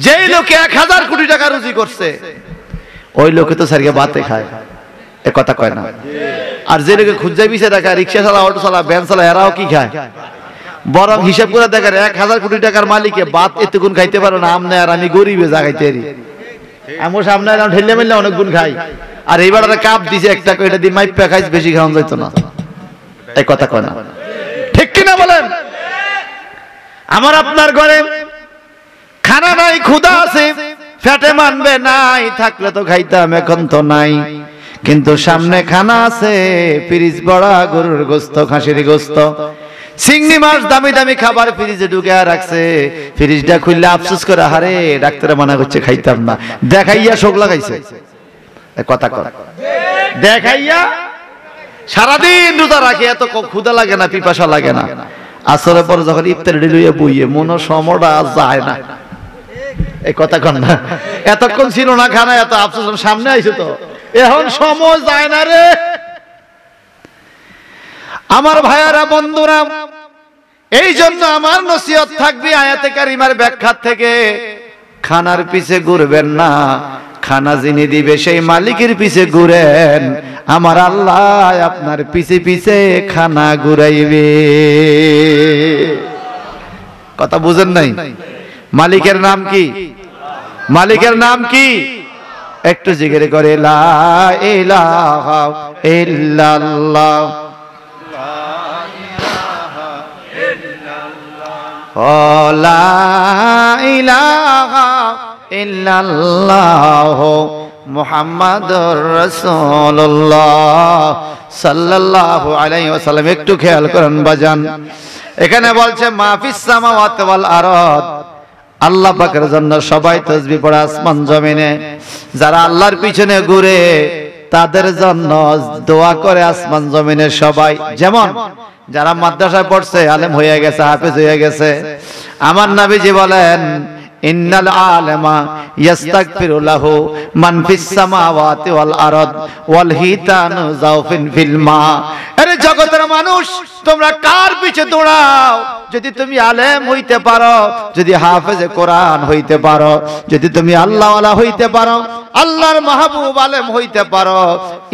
Speaker 1: যেই লোকে 1000 কোটি টাকা রুজি করছে ওই লোকে তো সারিয়ে ভাতে খায়, এ কথা কয় না? আর যে লোকে খুঁজাই বিছে দেখা, রিক্সা চালা, অটো চালা, ভ্যান চালা, এরাও কি খায়? বরং হিসাব করে দেখার 1000 কোটি টাকার মালিকে ভাত এতগুণ খাইতে পারো না, আমনে আর আমি গরিবে জাগাইতে পারি। আমার সামনে ঠেলে মেলে অনেক গুণ খাই, আর এইবার কাপ দিছে একটা করে, এটা দিয়ে মাইপা খাইছে, বেশি খাওয়া যাইতো না। এই কথা কয় না? ঠিক কিনা বলেন? আমার আপনার ঘরে খানা নাই, ক্ষুধা আছে, ফ্যাটে মানবে নাই, থাকলে তো খাইতাম, এখন তো নাই। কিন্তু সামনে খানা আছে, ফ্রিজ ভরা গরুর গোস্ত, খাসির গোস্ত, চিংড়ি মাছ, দামি দামি খাবার ফ্রিজে ঢুকে রাখছে। ফ্রিজটা খুললে আফসোস করে, হারে ডাক্তারে মানা করছে খাইতাম না, দেখাইয়া শোক লাগাইছে। কথা কর, দেখাইয়া সারাদিন রোজা রাখে, এত ক্ষুধা লাগে না, পিপাসা লাগে না। আসরের পর যখন ইফতার লইয়া বইয়ে মনো সমটা যায় না। এই কথা কন না? এতক্ষণ ছিল না খানা, এত আফসোস সামনে আইছে তো, এখন সময় যায় না রে। আমার ভাইয়ারা বন্ধুরা, এই জন্য আমার নসিহত থাকবে আয়াতে কারিমার ব্যাখ্যা থেকে, খানার পিছে ঘুরবেন না, খানা যিনি দিবে সেই মালিকের পিছে ঘুরেন। আমার আল্লাহ আপনার পিছে পিছে খানা ঘুরাইবে। কথা বুঝেন নাই? মালিকের নাম কি? মালিকের নাম কি? একটু জিকির করে লা ইলাহা ইল্লাল্লাহ, লা ইলাহা ইল্লাল্লাহ মুহাম্মাদুর রাসূলুল্লাহ সাল্লাল্লাহু আলাইহি ওয়াসাল্লাম। একটু খেয়াল করেন বাজান, এখানে বলছে মাফিস সামাওয়াতি ওয়াল আরদ, আল্লাহ পাকের জন্য সবাই তাসবিহ পড়ে আসমান জমিনে। যারা আল্লাহর পিছনে ঘুরে তাদের জন্য দোয়া করে আসমান জমিনে সবাই। যেমন যারা মাদ্রাসায় পড়ছে, আলেম হয়ে গেছে, হাফেজ হয়ে গেছে, আমার নবীজি বলেন ইন্নাল আলেমা ইস্তাগফিরু লাহু মান ফিস সামাওয়াতি ওয়াল আরদ ওয়াল হিতানু যাওফিন ফিল মা। আরে জগতের মানুষ, তোমরা কার পিছে দৌড়াও? যদি তুমি আলেম হইতে পারো, যদি হাফেজে কোরআন হইতে পারো, যদি তুমি আল্লাহওয়ালা হইতে পারো, আল্লাহর মাহবুব আলেম হইতে পারো,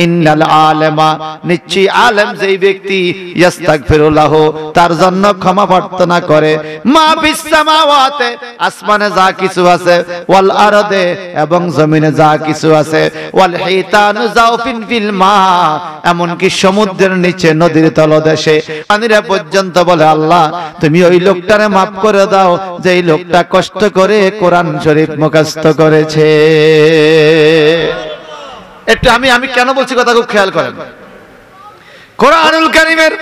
Speaker 1: ইন্নাল আলেমা, নিশ্চয়ই আলেম যেই ব্যক্তি, ইস্তাগফিরু লাহু, তার জন্য ক্ষমা প্রার্থনা করে, মা ফিস সামাওয়াতি, আসমানে যা কিছু আছে, ওয়াল আরদে, এবং জমিনে যা কিছু আছে, ওয়াল হিতানু যাওফিন ফিল মা, এমনকি সমুদ্রের নিচে, নদীর তলদেশে পানিরা পর্যন্ত বলে আল্লাহ তুমি ওই লোকটারে মাফ করে দাও যে এই লোকটা কষ্ট করে কোরআন শরীফ মুখস্থ করেছে। একটু আমি কেন বলছি কথা খুব খেয়াল করেন। কোরআনুল কারীমের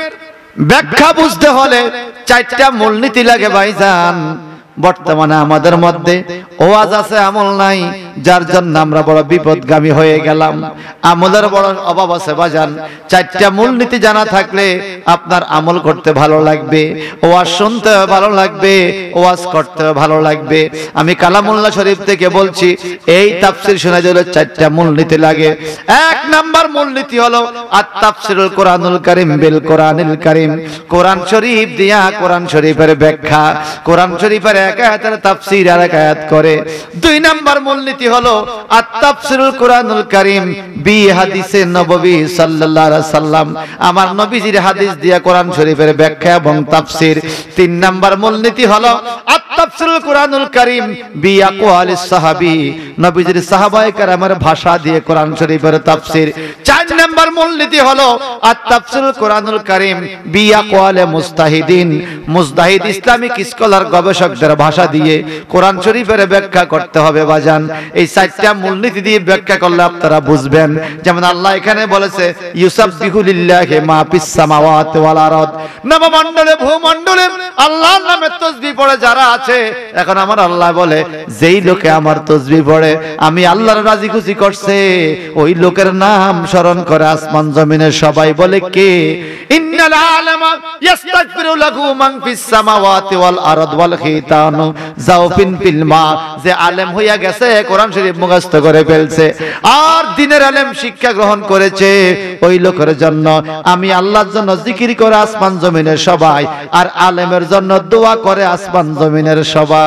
Speaker 1: ব্যাখ্যা বুঝতে হলে চারটা মূলনীতি লাগে ভাইজান। বর্তমানে আমাদের মধ্যে ওয়াজ আছে, আমল নাই, যার জন্য আমরা বড় বিপদগামী হয়ে গেলাম। আমলের বড় অভাব আছে বাজান। চারটা মূলনীতি জানা থাকলে আপনার আমল করতে ভালো লাগবে, ওয়াজ শুনতে ভালো লাগবে, ওয়াজ করতে ভালো লাগবে। আমি কালামুল্লাহ শরীফ থেকে বলছি, এই তাফসীর শোনা দিলে চারটা মূলনীতি লাগে। এক নাম্বার মূলনীতি হলো আত-তাফসীরুল কোরআনুল কারীম বিল কোরআনিল কারীম, কোরআন শরীফ দিয়া কোরআন শরীফের ব্যাখ্যা, কোরআন শরীফের এক আয়াতের তাফসীর আর এক আয়াত করে। দুই নাম্বার মূলনীতি হলো আত-তাফসীরুল কোরআনুল কারীম বি হাদিসে নববী সাল্লাল্লাহু আলাইহি সাল্লাম, আমার নবীজির হাদিস দিয়া কোরআন শরীফের ব্যাখ্যা এবং তাফসীর। তিন নাম্বার মূলনীতি হলো আত-তাফসীরুল কোরআনুল কারীম বি আকওয়ালিস সাহাবী, নবীজির সাহাবায়ে কেরামের ভাষা দিয়ে কোরআন শরীফের তাফসীর। চার নাম্বার মূলনীতি হলো আত-তাফসীরুল কোরআনুল কারীম বি আকওয়ালে মুস্তাহিদিন, মুজতাহিদ ইসলামিক স্কলার গবেষকদের ভাষা দিয়ে কোরআন শরীফের ব্যাখ্যা করতে হবে বাজান। এই চারটা মূলনীতি দিয়ে ব্যাখ্যা করলে আপনারা বুঝবেন। যেমন আল্লাহ এখানে বলেছে ইউসাব্বিহু লিল্লাহি মা ফিস সামাওয়াতি ওয়াল আরদ, নবমণ্ডলে ভূমণ্ডলে আল্লাহর নামে তাসবিহ পড়ে যারা আছে। এখন আমার আল্লাহ বলে যেই লোকে আমার তাসবিহ পড়ে আমি আল্লাহর রাজি খুশি করছে, ওই লোকের নাম স্মরণ করে আসমান জমিনের সবাই। বলে কে? ইন্নাল আলামা ইস্তাগফিরু লাহু মান ফিস সামাওয়াতি ওয়াল আরদ ওয়াল হিতানু যাওফিন ফিল মা, যে আলেম হইয়া গেছে, কোরআন শরীফ মুখস্থ করে ফেলছে আর দিনের আলেম শিক্ষা গ্রহণ করেছে, ওই লোকের জন্য আমি আল্লাহর জন্য জিকির করে আসমান জমিনের সবাই, আর আলেমের জন্য দোয়া করে আসমান জমিনের সবাই।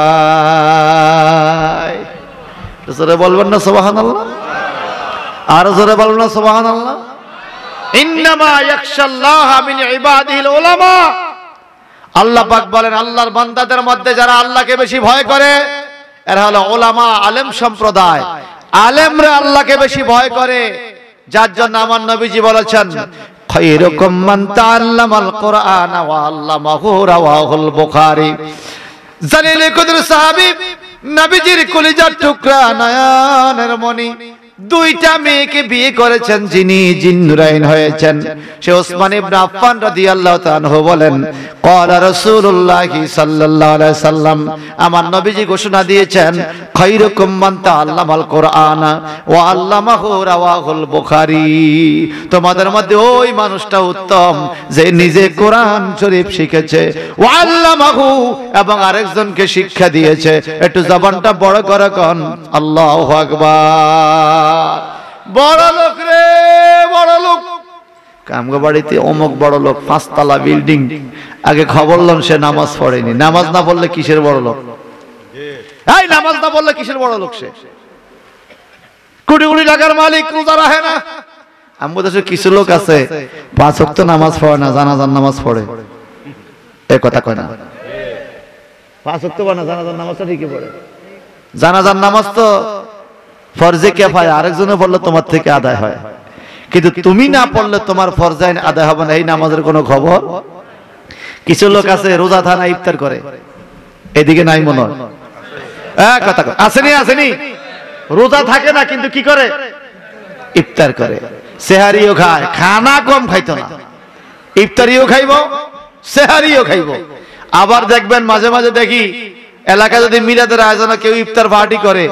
Speaker 1: জোরে বলবেন না সুবহানাল্লাহ? আর জোরে বলবেন না সুবহানাল্লাহ? ইন্নামা ইয়াখশাল্লাহ মিন ইবাদিহিল উলামা, আল্লাহ পাক বলেন আল্লাহর বান্দাদের মধ্যে যারা আল্লাহকে বেশি ভয় করে এরা হলো উলামা, আলেম সম্প্রদায়। আলেমরা আল্লাহকে বেশি ভয় করে, যার জন্য আমার নবীজি বলেছেন খায়রুকুম মান তাআল্লামাল কুরআন ওয়া আল্লামাহু, রাওয়াহুল বুখারী। জালিল কদর সাহাবী, নবীজির কলিজার টুকরা, নয়নের মণি, দুইটা মেয়েকে বিয়ে করেছেন যিনি জিন্নুরাইন হয়েছেন, সে ওসমান ইবনে আফফান রাদিয়াল্লাহু তাআলা আনহু বলেন ক্বালা রাসূলুল্লাহ সাল্লাল্লাহু আলাইহি সাল্লাম, আমার নবীজি ঘোষণা দিয়েছেন খায়রুকুম মান তাআল্লামাল কুরআন ওয়া আল্লামাহু, রাওয়াহুল বুখারী, তোমাদের মধ্যে ওই মানুষটা উত্তম যে নিজে কোরআন শরীফ শিখেছে, ওয়া আল্লামাহু, এবং আরেকজনকে শিক্ষা দিয়েছে। একটু জবানটা বড় করে কোন আল্লাহু আকবার। বড় লোক রে, বড় লোক, কামগো বাড়িতে অমুক বড় লোক, 5 তলা বিল্ডিং, আগে খবর লন সে নামাজ পড়েনি। নামাজ না পড়লে কিসের বড় লোক? এই নামাজ না পড়লে কিসের বড় লোক? সে কোটি কোটি টাকার মালিক, রোজা রাখে না। আমাদের দেশে কিছু লোক আছে 5 ওয়াক্ত নামাজ পড়ে না, জানাজার নামাজ পড়ে। এই কথা কয় না? 5 ওয়াক্ত পড়ে না, জানাজার নামাজটা ঠিকই পড়ে। জানাজার নামাজ তো ফরজে কিফায়া, আরেকজনে পড়লে তোমার থেকে আদায় হয়, কিন্তু তুমি না পড়লে তোমার ফরজ আইন আদায় হবে না। এই নামাজের কোনো খবর? কিছু লোক আছে রোজা থানা ইফতার করে, এদিকে নাই মনে হয়। আসেনি আসেনি, রোজা থাকে না কিন্তু কি করে? ইফতার করে। সেহারিও খায়, খানা কম খাইতো না, ইফতারিও খাইব সেহারিও খাইব। আবার দেখবেন মাঝে মাঝে দেখি এলাকা যদি মিলাদের আয়োজনে কেউ ইফতার পার্টি করে,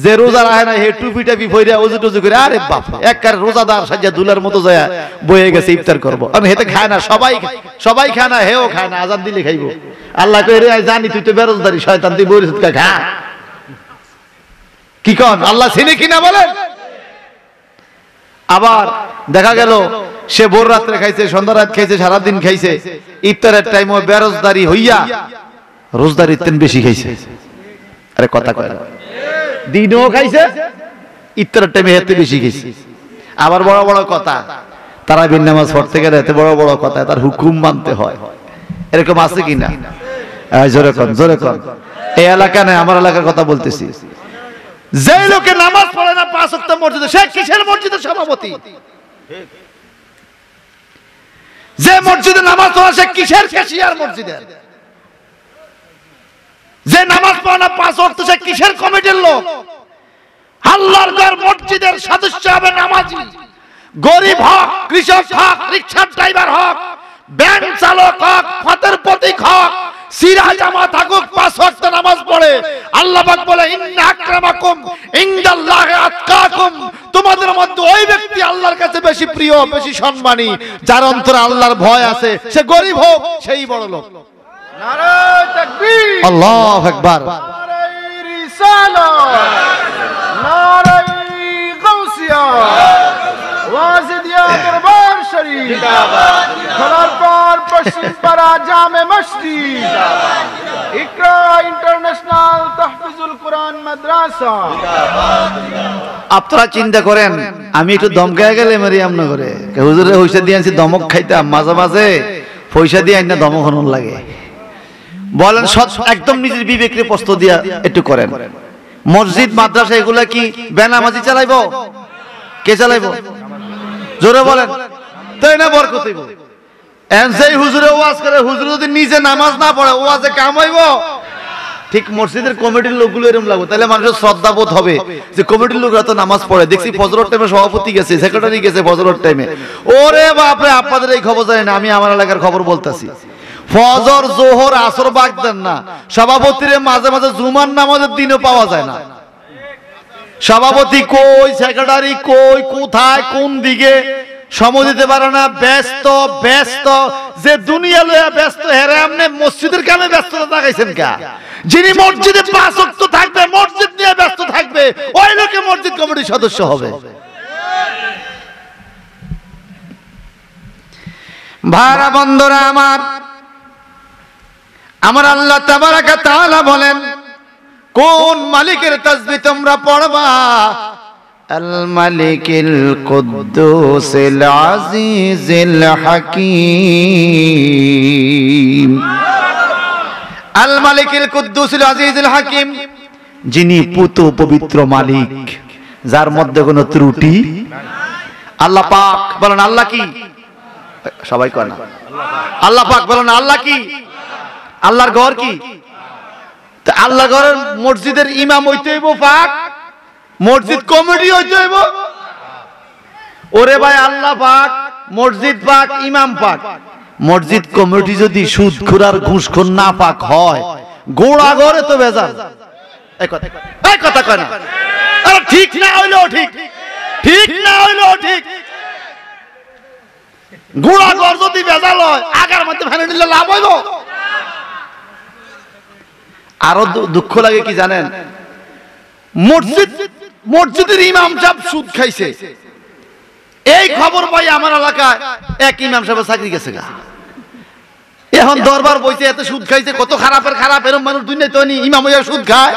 Speaker 1: যে রোজা রাখে না হে টুপি টাপি ফইরা ওজু টুজু করে, আরে বাপ একবার রোজাদার সাজ্জা দুলার মতো যায় বয়ে গেছে ইফতার করব। আমি হেতে খায় না, সবাই খায় না, হেও খায় না, আজান দিলে খাইব। আল্লাহ কই রে জানি তুই তো বেরোজদারি শয়তান, তুই বইরে সুদকা খা। কি কোন আল্লাহ চিনি কিনা বলেন? আবার দেখা গেল সে ভোর রাত্রে খাইছে, সন্ধ্যা রাত খাইছে, সারাদিন খাইছে, ইফতারের টাইমে বেরোজদারি হইয়া রোজদারির তেন বেশি খাইছে। আরে কথা কয় না, দিনও খাইছে ইফতারের টাইমে এতে বেশি খাইছে। আবার বড় বড় কথা, তারাবির নামাজ পড়তে গেলে এত বড় বড় কথা, তার হুকুম মানতে হয়, এরকম আছে কিনা? জোরে কন, জোরে কন। এই এলাকা নয়, আমার এলাকার কথা বলতেছি। যে লোকে নামাজ পড়ে না 5 ওয়াক্ত মসজিদে, সে কিসের মসজিদের সভাপতি? যে মসজিদে নামাজ পড়ে সে কিসের ক্যাশিয়ার মসজিদের? যে নামাজ পড়ে না 5 ওয়াক্ত সে কিসের কমিটির লোক? আল্লাহর ঘর মসজিদের সদস্য হবে নামাজি, গরিব হোক, কৃষক হোক, রিকশার ড্রাইভার হোক, ব্যাংক চালক হোক, ফতের প্রতীক হোক, সিরা জামা থাকুক, 5 ওয়াক্ত নামাজ পড়ে। আল্লাহ পাক বলে ইন্না আকরামাকুম ইনদাল্লাহি আতকাকুম, তোমাদের মধ্যে ওই ব্যক্তি আল্লাহর কাছে বেশি প্রিয়, বেশি সম্মানী, যার অন্তরে আল্লাহর ভয় আছে, সে গরিব হোক সেই বড় লোক। নারে তাকবীর, আল্লাহু আকবার, নারে রিসালাত, নারে গাউসিয়া, ওয়াজিদিয়া দরবার শরীফ জিন্দাবাদ, খলারপার পশ্চিম পাড়া জামে মসজিদ, ইকরা ইন্টারন্যাশনাল তাহফিজুল কোরআন মাদ্রাসা জিন্দাবাদ। আপনারা চিন্তা করেন, আমি একটু দমকায় গেলে মারিয়ামনগরে হুজুরে পয়সা দিয়ে আনছি দমক খাইতাম, মাঝে মাঝে পয়সা দিয়ে আইনা দমক হনন লাগে। বলেন একদম নিজের বিবেকের প্রশ্ন দিয়া একটু করেন, মসজিদ মাদ্রাসা এগুলা কি বেনামাজি চালাইবো? কে চালাইবো? জোরে বলেন। তাই না বরকত হইব? এনসেই হুজুরে ওয়াজ করে, হুজুর যদি নিজে নামাজ না পড়ে ওয়াজে কাম হইব? ঠিক মসজিদের কমিটির লোকগুলো এরকম লাগবে, তাহলে মানুষের শ্রদ্ধাবোধ হবে যে কমিটির লোকরা তো নামাজ পড়ে। দেখছি ফজরের টাইমে সভাপতি গেছে, সেক্রেটারি গেছে ফজরের টাইমে। ওরে বাপরে, আপনাদের এই খবর জানেন, আমি আমার এলাকার খবর বলতেছি। ফজর, জোহর, আসর বাদ দেন না, সভাপতিরে মাঝে মাঝে জুমার নামাজের দিনও পাওয়া যায় না। সভাপতি কই, সেক্রেটারি কই, কোথায়, কোন দিকে সময় দিতে পারে না, ব্যস্ত ব্যস্ত। যে দুনিয়া লইয়া ব্যস্ত, হেরে আপনি মসজিদের কামে ব্যস্ততা দেখাইছেন কা? যিনি মসজিদে 5 ওয়াক্ত থাকবে, মসজিদ নিয়ে ব্যস্ত থাকবে, ওই লোকে মসজিদ কমিটির সদস্য হবে। ভাইরা বন্ধুরা আমার আল্লাহ তাবারাকা তাআলা বলেন, কোন মালিকের তাসবিহ তোমরা পড়বা? আল মালিকিল কুদ্দুসিল আজিজিল হাকীম। আল মালিকিল কুদ্দুসিল আজিজিল হাকীম, যিনি পুত পবিত্র মালিক, যার মধ্যে কোনো ত্রুটি। আল্লাহ পাক বলেন, আল্লাহ কি? সবাই কয় না আল্লাহ পাক বলেন, আল্লাহ কি? আল্লাহর ঘর কি? আল্লাহ ঘরের মসজিদের ইমাম হইতে হইব পাক, মসজিদ কমিটি হইতে হইব। ওরে ভাই, আল্লাহ পাক, মসজিদ পাক, ইমাম পাক। মসজিদ কমিটি যদি সুদখোর ঘুষখোর না পাক হয়, গোড়া ঘরে তো বেজাল। এই কথা কয় না? আরে ঠিক না হইলো ঠিক, ঠিক না হইলো ঠিক। গোড়া ঘর যদি বেজাল হয়, আগার মধ্যে ফেলে নিলে লাভ হইব? আরো দুঃখ লাগে কি জানেন? মসজিদের ইমাম সাহেব সুদ খাইছে, এই খবর পাই আমার এলাকায় এক ইমাম সাহেব চাকরি গেছে গা। এখন দরবার বইছে, এত সুদ খাইছে, কত খারাপের খারাপ, এরকম মানুষ দুনিয়ায় তো ইমাম হইয়া সুদ খায়।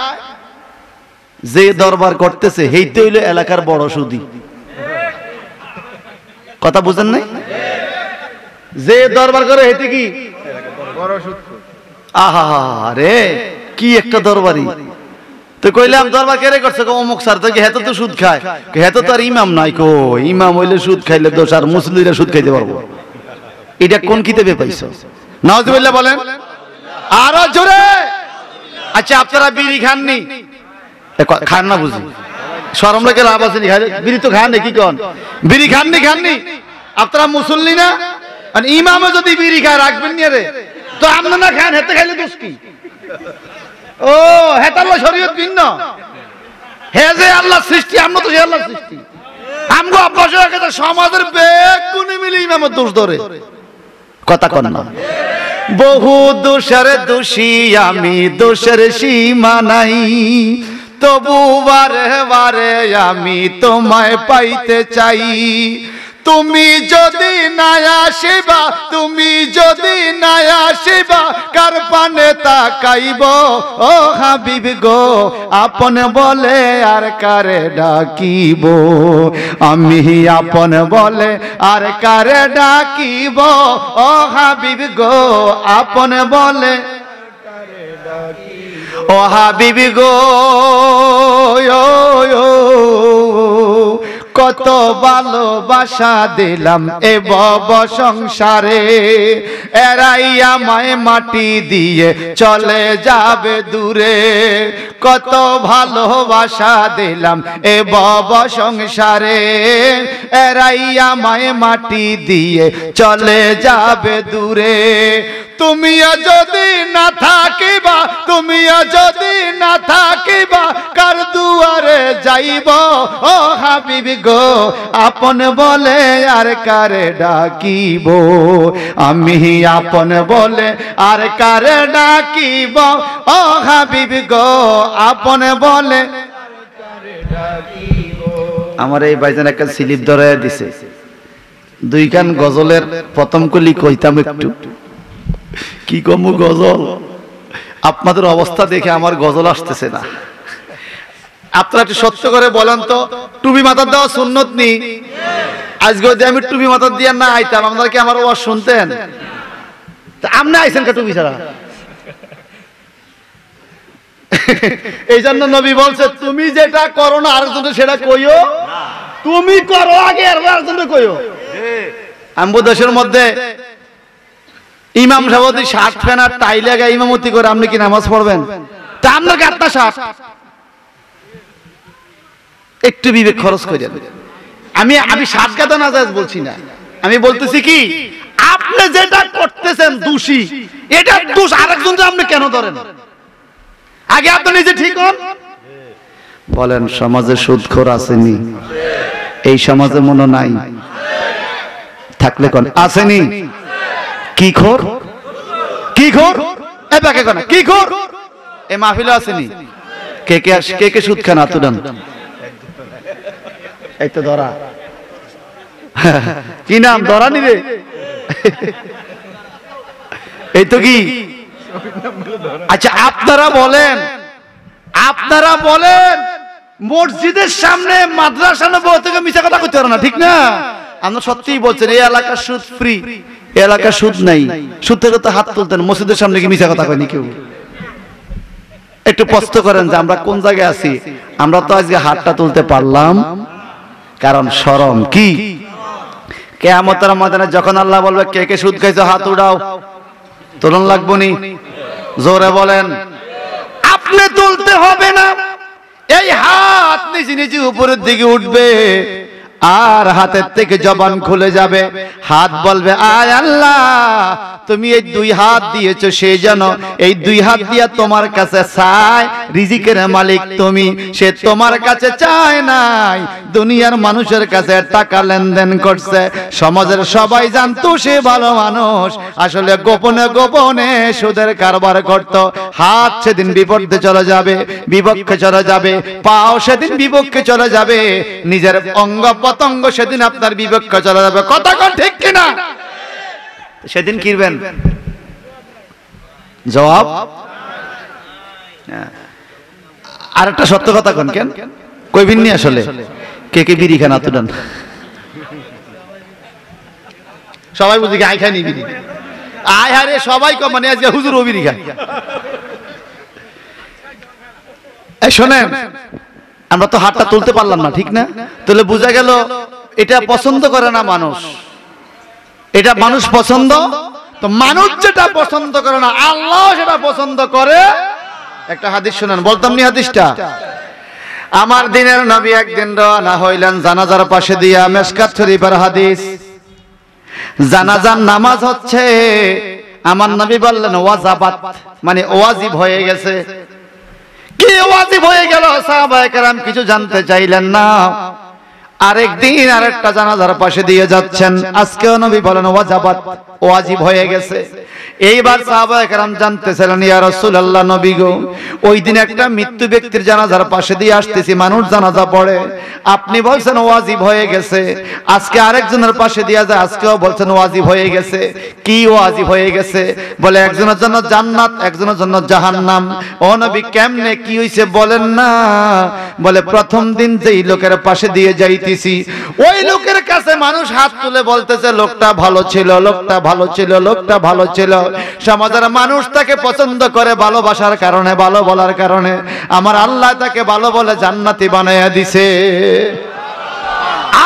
Speaker 1: যে দরবার করতেছে হেইতে হইলো এলাকার বড় সুদী। কথা বুঝেন নাই? যে দরবার করে হেইতে কি বড় সুদ। আহা রে, কি একটা দরবারি। তো কইলাম দরবার কেরে করছে? অমুক স্যার। তো হেতো তো সুদ খায়। হেতো তো আর ইমাম নাই। কো ইমাম হইলে সুদ খাইলে দোষ, আর মুসলিমরা সুদ খাইতে পারবো? এটা কোন কিতাবে পাইছো? নাউজুবিল্লাহ বলেন আরো জোরে। আচ্ছা, আপনারা বিড়ি খাননি? খান না বুঝি? শরম লাগে লাভ আছে নি? বিড়ি তো খান কি কন? বিড়ি খাননি আপনারা মুসল্লি না? আর ইমামে যদি বিড়ি খায় রাখবেন নি রে, তো আমরা না খান, হেতে খাইলে দোষ কি? ও হেতার শরীয়ত ভিন্ন, হে যে আল্লাহ সৃষ্টি, আমরা তো সে আল্লাহ সৃষ্টি। আমগো অভ্যাস হয়ে গেছে সমাজের বেগুনে মিলে ইমামের দোষ ধরে, কথা কন না। বহু দোষের দোষী আমি, দোষের সীমা নাই, তবু বারে বারে আমি তোমায় পাইতে চাই। তুমি যদি না আসিবা, তুমি যদি না আসিবা, কার পানে তাকাইব ও হাবিব গো, আপন বলে আর কারে ডাকিব, আমি আপন বলে আর কারে ডাকিব ও হাবিব গো, আপন বলে ও হাবিব গো। কত ভালোবাসা দিলাম এ ভব সংসারে, এরাই আমায় মাটি দিয়ে চলে যাবে দূরে। কত ভালোবাসা দিলাম এ ভব সংসারে, এরাই আমায় মাটি দিয়ে চলে যাবে দূরে। তুমিও যদি না থাকিবা, তুমিও যদি না থাকিবা, কার দুয়ারে যাইব ও হাবিব গো, আপন বলে আর কারে ডাকিব, আমি আপন বলে আর কারে ডাকিব ও হাবিব গো, আপন বলে। আমার এই ভাইজান একটা স্লিপ ধরে দিছে, দুই গান গজলের প্রথম কলি কইতাম একটু, কি কম গজল। আপনাদের অবস্থা দেখে আমার গজল আসতেছে না। আপনারা একটু সত্য করে বলেন তো, টুপি মাথার দেওয়া সুন্নত নি? আজকে যদি আমি টুপি মাথার দিয়ে না আইতাম, আপনারা কি আমার ওয়াজ শুনতেন? আপনি আইছেন কে টুপি ছাড়া? এই জন্য নবী বলছে, তুমি যেটা করো না আরেকজনকে সেটা কইও, তুমি করো আগে আরেকজনকে কইও। আমবো দেশের মধ্যে ইমাম সাহেব শার্ট প্যান্ট আর টাই লাগা ইমামতি করে, আপনি কি নামাজ পড়বেন? তা আপনার গাট্টা শার্ট, একটু বিবেক খরচ করে। আমি শার্ট গাদা না যায় বলছি না, আমি বলতেছি কি, আপনি যেটা করতেছেন দোষী, এটা দোষ আরেকজন, আপনি কেন ধরেন? আগে আপনি নিজে ঠিক হন। বলেন সমাজে সুদখোর আসেনি? এই সমাজে মনে নাই, থাকলে কোন আসেনি? কি খোর, কি খোর, এ বাকে কোন কি খোর, এ মাহফিলে আসেনি? কে কে কে কে সুদ খান আতুরান? এই তো ধরা, কি নাম ধরা নিবে? এই তো কি? আচ্ছা আপনারা বলেন, আপনারা বলেন, মসজিদের সামনে মাদ্রাসা বউ থেকে মিছা কথা কইতে পারে না, ঠিক না? আপনারা সত্যিই বলছেন এই এলাকা সুদ ফ্রি, এই এলাকা সুদ নাই, সুদ থেকে তো হাত তুলতেন, মসজিদের সামনে কি মিছা কথা কয়নি কেউ? একটু প্রশ্ন করেন যে আমরা কোন জায়গায় আছি? আমরা তো আজকে হাতটা তুলতে পারলাম কারণ শরম। কি কিয়ামতের ময়দানে যখন আল্লাহ বলবে কে কে সুদ খাইছো হাত উঠাও, তুলন লাগবো নি? জোরে বলেন। আপনি তুলতে হবে না, এই হাত নিচে নিচে উপরের দিকে উঠবে, আর হাতের থেকে জবান খুলে যাবে, হাত বলবে আয় আল্লাহ, তুমি এই দুই হাত দিয়েছো, সেই যেন এই দুই হাত দিয়া তোমার কাছে চায়, রিজিকের মালিক তুমি, সে তোমার কাছে চায় নাই, দুনিয়ার মানুষের কাছে টাকা লেনদেন করছে, সমাজের সবাই জানতো সে ভালো মানুষ, আসলে গোপনে গোপনে সুদের কারবার করত। হাত সেদিন বিপদে চলে যাবে, বিপক্ষে চলে যাবে, পাও সেদিন বিপক্ষে চলে যাবে, নিজের অঙ্গ পতঙ্গ সেদিন আপনার বিপক্ষে চলে যাবে। কথা কোন ঠিক কিনা? সেদিন কিরবেন? জবাব। আর একটা সত্য কথা কোন, কেন কইবেন নি? আসলে কে কে বিড়ি খান আতুডান? সবাই বুঝি আই খাই নি বিড়ি? আয় হারে সবাই কম, মানে আজকে হুজুর ও বিড়ি খায়। এই শোনেন, আমরা তো হাতটা তুলতে পারলাম না, ঠিক না? তাহলে বোঝা গেল এটা পছন্দ করে না মানুষ, এটা মানুষ পছন্দ। তো মানুষ যেটা পছন্দ করে না, আল্লাহ সেটা পছন্দ করে। একটা হাদিস শুনেন, বলতাম নি হাদিসটা? আমার দিনের নবী একদিন রওনা হইলেন জানাজার পাশে দিয়া, মিশকাত শরীফের হাদিস। জানাজার নামাজ হচ্ছে, আমার নবী বললেন ওয়াজাবাত, মানে ওয়াজিব হয়ে গেছে। কি ওয়াজিব হয়ে গেল? সাহাবায়ে কেরাম কিছু জানতে চাইলেন না। আরেকদিন আরেকটা জানাজার পাশে দিয়ে যাচ্ছেন, আজকেও নবী বলেন ওয়াজাবাত, ওয়াজিব হয়ে গেছে। এইবার সাহাবায়ে কেরাম জানতেছিলেন, ইয়া রাসূলুল্লাহ, নবী গো, ওই দিন একটা মৃত্যু ব্যক্তির জানাজার পাশে দিয়ে আসতেছি, মানুষ জানাজা পড়ে, আপনি বলছেন ওয়াজিব হয়ে গেছে, আজকে আরেকজনের পাশে দিয়ে যায়, আজকেও বলছেন ওয়াজিব হয়ে গেছে। কি ওয়াজিব হয়ে গেছে? বলে একজনের জন্য জান্নাত, একজনের জন্য জাহান্নাম। ও নবী, কেমনে কি হইছে বলেন না? বলে প্রথম দিন যেই লোকের পাশে দিয়ে যাইতেছি, ওই লোকের কাছে মানুষ হাত তুলে বলতেছে লোকটা ভালো ছিল, লোকটা ভালো ছিল, লোকটা ভালো ছিল। সমাজের মানুষ তাকে পছন্দ করে ভালোবাসার কারণে, ভালো বলার কারণে। আমার আল্লাহ তাকে ভালো বলে জান্নাতি বানায়া দিছে।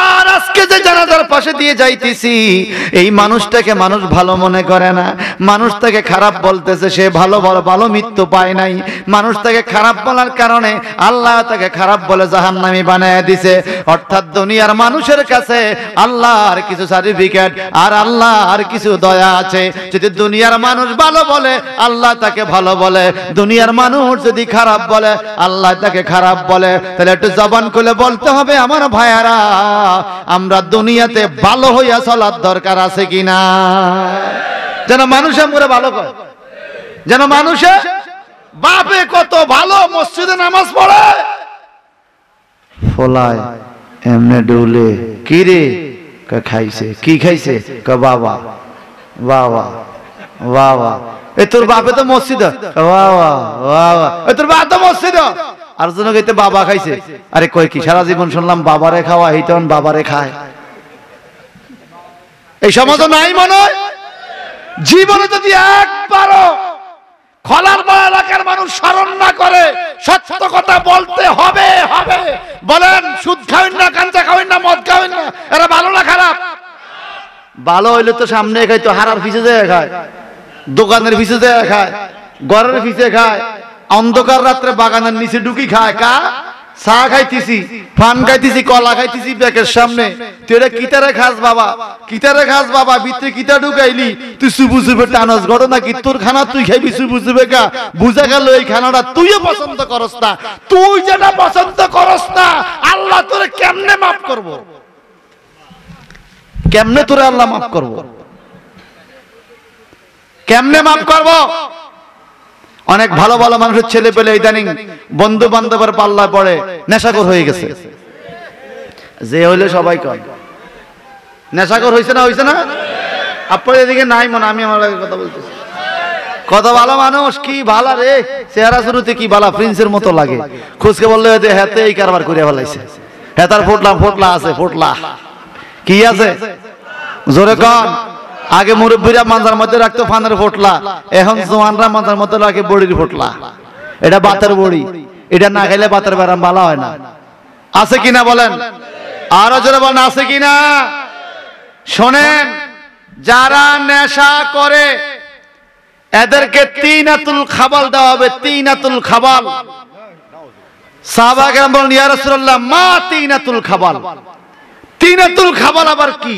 Speaker 1: আর আজকে যে জানাজার পাশে দিয়ে যাইতেছি, এই মানুষটাকে মানুষ ভালো মনে করে না, মানুষ তাকে খারাপ বলতেছে, সে ভালো ভালো মৃত্যু পায় নাই। মানুষ তাকে খারাপ বলার কারণে আল্লাহ তাকে খারাপ বলে জাহান্নামী বানায় দিছে। অর্থাৎ দুনিয়ার মানুষের কাছে আল্লাহর কিছু সার্টিফিকেট আর আল্লাহর কিছু দয়া আছে। যদি দুনিয়ার মানুষ ভালো বলে, আল্লাহ তাকে ভালো বলে। দুনিয়ার মানুষ যদি খারাপ বলে, আল্লাহ তাকে খারাপ বলে। তাহলে একটু জবান খুলে বলতে হবে, আমার ভাইয়ারা, আমরা দুনিয়াতে ভালো হইয়া চলার দরকার আছে কিনা? যেন মানুষে আমরা ভালো করে, যেন মানুষে বাপে কত ভালো মসজিদে নামাজ পড়ে, ফলায় এমনে ডুলে, কি রে খাইছে, কি খাইছে, বাবা বাবা বাবা, এ তোর বাপে তো মসজিদ, বাবা বাবা, এ তোর বাপ তো মসজিদ। আর জন গাইতে বাবা খাইছে, আরে কই কি সারা জীবন শুনলাম বাবারে খাওয়া, এই তখন বাবারে খায়। এই সমাজ নাই মনে হয়? জীবনে যদি একবারও খলার বড় এলাকার মানুষ স্মরণ না করে, সত্য কথা বলতে হবে হবে। বলেন সুদ খাবেন না, গাঁজা খাবেন না, মদ খাবেন না, এরা ভালো না খারাপ? ভালো হইলে তো সামনে খাইতো, হারার পিছে যায় খায়, দোকানের পিছে যায় খায়, ঘরের পিছে খায়, অন্ধকার রাত্রে বাগানের নিচে ঢুকি খায়। কা চা খাইতেছি, পান খাইতেছি, কলা খাইতেছি ব্যাগের সামনে। তুই এটা কিতারে খাস বাবা, কিতারে খাস বাবা, ভিতরে কিতা ঢুকাইলি তুই? সুবু সুবে টানস ঘটনা কি? তোর খানা তুই খাইবি সুবু সুবে কা? বুঝা গেল এই খানাটা তুইও পছন্দ করস না। তুই যেটা পছন্দ করস না, আল্লাহ তোরে কেমনে মাফ করব? কেমনে তোরে আল্লাহ মাফ করব? কেমনে মাফ করব? অনেক ভালো ভালো মানুষের ছেলে পেলে ইদানিং বন্ধু বান্ধবের পাল্লা পড়ে নেশাখোর হয়ে গেছে। যে হইলে সবাই কয় নেশাখোর হইছে না, হইছে না? আপনার এদিকে নাই মনে, আমি আমার কথা বলতেছি। কত ভালো মানুষ, কি ভালো রে, চেহারা শুরুতে কি ভালো, প্রিন্সের মতো লাগে। খুঁজকে বললে হাতে এই কারবার করে ফেলাইছে, হেতার ফোটলা ফোটলা আছে, ফোটলা কি আছে জোরে কন। আগে মুরব্বীরা মাথার মধ্যে রাখতো ফানের ফোটলা, এখন জোয়ানরা মাথার মধ্যে রাখে বড়ির ফোটলা। এটা বাতের বড়ি, এটা না খাইলে বাতের ব্যারাম ভালো হয় না। আছে কিনা বলেন? আরো জোরে বলেন, আছে কিনা? শোনেন, যারা নেশা করে এদেরকে তিনাতুল খাবাল দেওয়া হবে। তিনাতুল খাবাল। সাহাবা কেরাম বলেন, ইয়া রাসূলুল্লাহ, মা তিনাতুল খাবাল? তিনাতুল খাবাল আবার কি?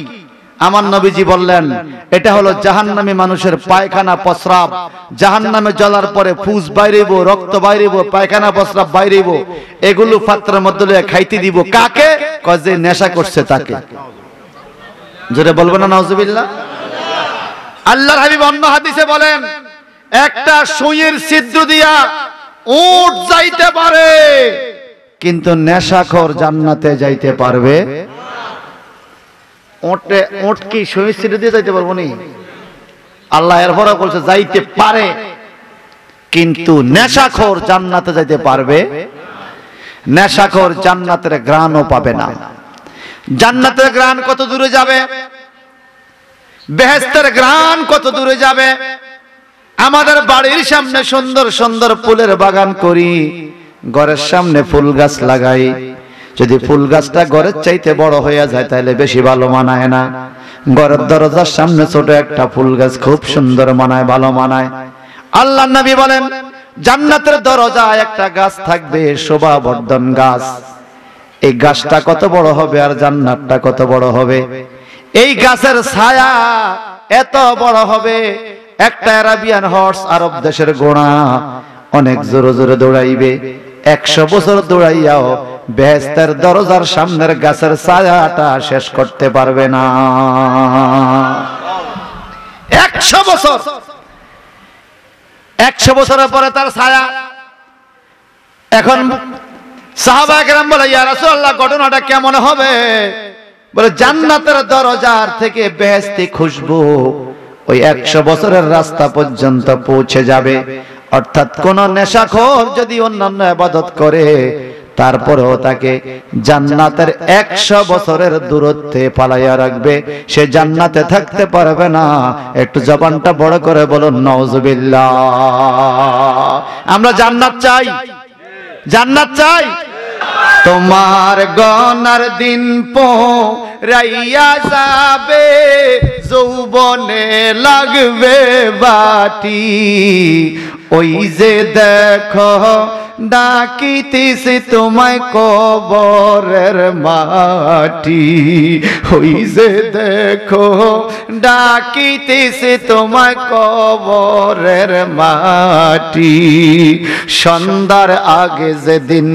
Speaker 1: আমার নবীজি বললেন, এটা হলো জাহান্নামী মানুষের পায়খানা প্রস্রাব। জাহান্নামে জ্বলার পরে ফুস বাইরেব, রক্ত বাইরেব, পায়খানা প্রস্রাব বাইরেব। এগুলো পাত্রের মধ্যে লইয়া খাইতে দিব। কাকে? কয় যে নেশা করছে তাকে। জোরে বলবেন না নাউজুবিল্লাহ? আল্লাহর হাবিব অন্য হাদিসে বলেন, একটা সুইয়ের ছিদ্র দিয়া উট যাইতে পারে, কিন্তু নেশাখোর জান্নাতে যাইতে পারবে। ওট কি সুইয়ের ছিদ্র দিয়ে যাইতে পারবো নি? আল্লাহ এরপরে বলছে যাইতে পারে, কিন্তু নেশাখোর জান্নাতে যাইতে পারবে। নেশাখোর জান্নাতের ঘ্রাণও পাবে না। জান্নাতের ঘ্রাণ কত দূরে যাবে, বেহেশতের ঘ্রাণ কত দূরে যাবে। আমাদের বাড়ির সামনে সুন্দর সুন্দর ফুলের বাগান করি, ঘরের সামনে ফুল গাছ লাগাই। যদি ফুল গাছটা ঘরের চাইতে বড় হয়ে যায় তাহলে বেশি ভালো মানায় না। ঘরের দরজার সামনে ছোট একটা ফুল গাছ খুব সুন্দর মানায়, ভালো মানায়। আল্লাহর নবী বলেন, জান্নাতের দরজায় একটা গাছ থাকবে, শোভাবর্ধন গাছ। এই গাছটা কত বড় হবে আর জান্নাতটা কত বড় হবে। এই গাছের ছায়া এত বড় হবে, একটা আরাবিয়ান হর্স, আরব দেশের ঘোড়া অনেক জোরে জোরে দৌড়াইবে। 100 বছর দৌড়াইয়াও বেহেশতের দরজার সামনের গাছের ছায়াটা শেষ করতে পারবে না। 100 বছর, 100 বছরের পরে তার ছায়া। এখন সাহাবা কেরাম বলে, ইয়া রাসূলুল্লাহ ঘটনাটা কেমন হবে? বলে জান্নাতের দরজার থেকে বেহেশতি খুশবু ওই 100 বছরের রাস্তা পর্যন্ত পৌঁছে যাবে। অর্থাৎ কোন নেশাখোর যদি অন্যান্য ইবাদত করে তারপরেও তাকে জান্নাতের 100 বছরের দূরত্বে পালাইয়া রাখবে, সে জান্নাতে থাকতে পারবে না। একটু জবানটা বড় করে বলুন নাউজুবিল্লাহ। আমরা জান্নাত চাই, জান্নাত চাই। তোমার গনার দিন পোরাইয়া যাবে, যৌবনে লাগবে বাটি। ওই যে দেখো ডাকিতেছে তোমায় কবরের মাটি। ওই যে দেখো ডাকিতেছে তোমায় কবরের মাটি। সন্ধ্যার আগে যেদিন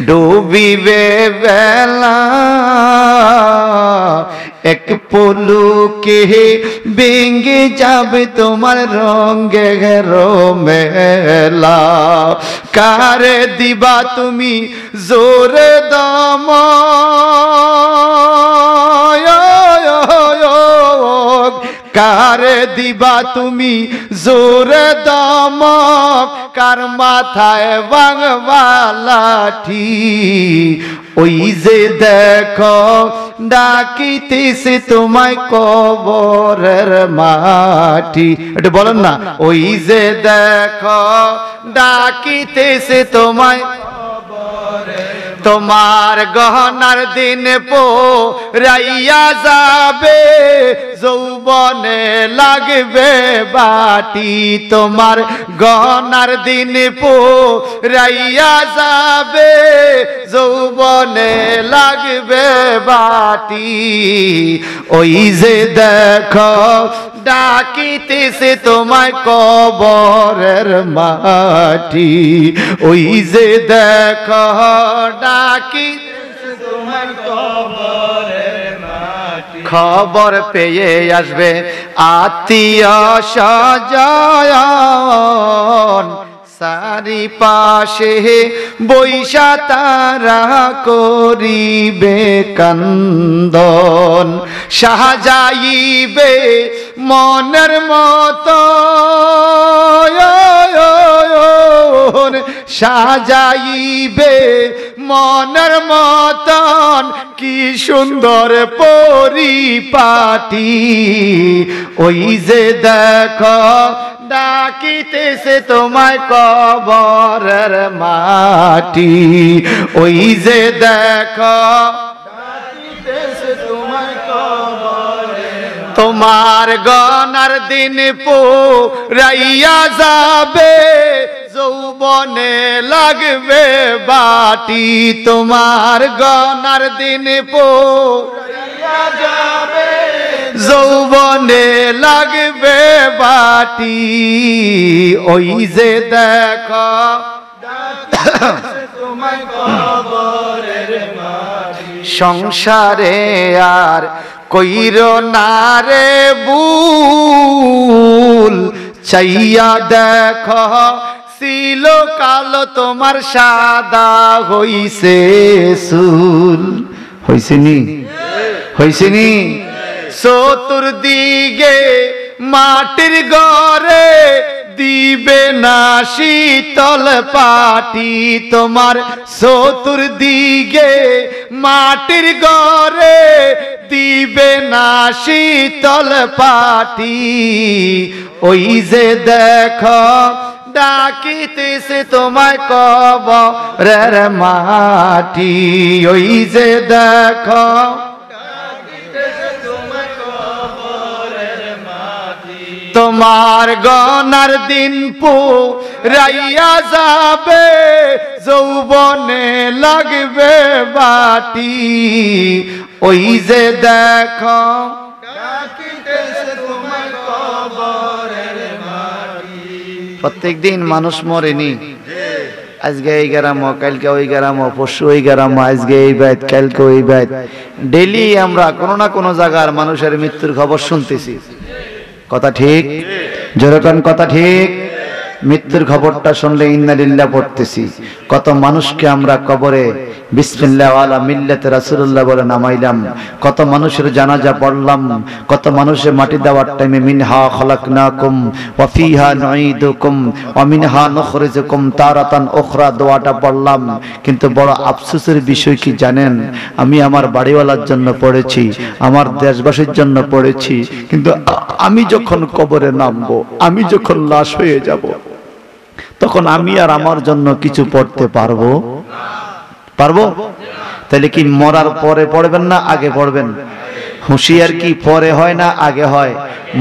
Speaker 1: ডুবিবে বেলা, এক পলকে ভেঙে যাবে তোমার রঙের মেলা। কারে দিবা তুমি জোরে দম, কারে দিবা তুমি জোরে দম, কার মাথায় ভাঙবা লাঠি। ওই যে দেখো ডাকিতেছে তোমায় কবরের মাটি। এটা বলেন না, ওই যে দেখো ডাকিতেছে তোমায়। তোমার গহনার দিন পোরাইয়া যাবে, যৌবনে লাগবে বাটি। তোমার গহনার দিন পোরাইয়া যাবে, যৌবনে লাগবে বাটি। ওই যে দেখো ডাকিতেছে তোমায় কবরের মাটি। ওই যে দেখো ডাকিতেছে তোমায় কবরের মাটি। খবর পেয়ে আসবে আত্মীয় স্বজন, চারিপাশে বৈশা তারা করিবে কান্দন। সাজাইবে মনের মতো, সাজাইবে মনের মতন, কি সুন্দর পরিপাটি। ওই যে দেখো ডাকিতেছে তোমায় কবরের মাটি। ওই যে দেখো ডাকিতেছে তোমায় কবরের। তোমার গনার দিন পোরাইয়া যাবে, যৌবনে লাগবে বাটি। তোমার গনার দিন পোরাইয়া যাবে, যৌবনে লাগবে বাটি। ওই যে দেখো তোমায় কবরের মাটি। সংসারে আর কইরো না রে ভুল, চাইয়া দেখো ছিল কালো তোমার সাদা হইছে চুল। হইছেনি, হইছেনি। চতুর্দিকে মাটির ঘরে দিবে না শীতল পাটি। তোমার চতুর্দিকে মাটির ঘরে দিবে না শীতল পাটি। ওই যে দেখো ডাকিতেছে তোমায় কবরের মাটি। ওই যে দেখো ডাকিতেছে তোমায় কবরের মাটি। তোমার গনার দিন পুরাইয়া যাবে, যৌবনে লাগবে বাটি, ওই যে দেখো প্রত্যেক দিন মানুষ মরেনি, আজকে এই গ্রাম, কালকে ওই গ্রাম, পরশু ওই গ্রাম, আজকে এই বাইত, কালকে ওই বাইত, ডেইলি আমরা কোনো না কোনো জায়গার মানুষের মৃত্যুর খবর শুনতেছি। কথা ঠিক? যেরকম কথা ঠিক। মৃত্যুর খবরটা শুনলে ইন্না লিল্লাহ পড়তেছি। কত মানুষকে আমরা কবরে বিসমিল্লাহ ওয়ালা মিল্লাতে রাসূলুল্লাহ বলে নামাইলাম, কত মানুষের জানাজা পড়লাম, কত মানুষের মাটি দেওয়ার টাইমে মিনহা খলাকনাকুম ওয়া ফিহা নুঈদুকুম ওয়া মিনহা নুখরিজুকুম তারাতান উখরা দোয়াটা পড়লাম। কিন্তু বড় আফসোসের বিষয় কি জানেন? আমি আমার বাড়িওয়ালার জন্য পড়েছি, আমার দেশবাসীর জন্য পড়েছি, কিন্তু আমি যখন কবরে নামবো, আমি যখন লাশ হয়ে যাব, তখন আমি আর আমার জন্য কিছু পড়তে পারবো? তাহলে কি মরার পরে পড়বেন না আগে পড়বেন? হুঁশিয়ার কি পরে হয় না আগে হয়?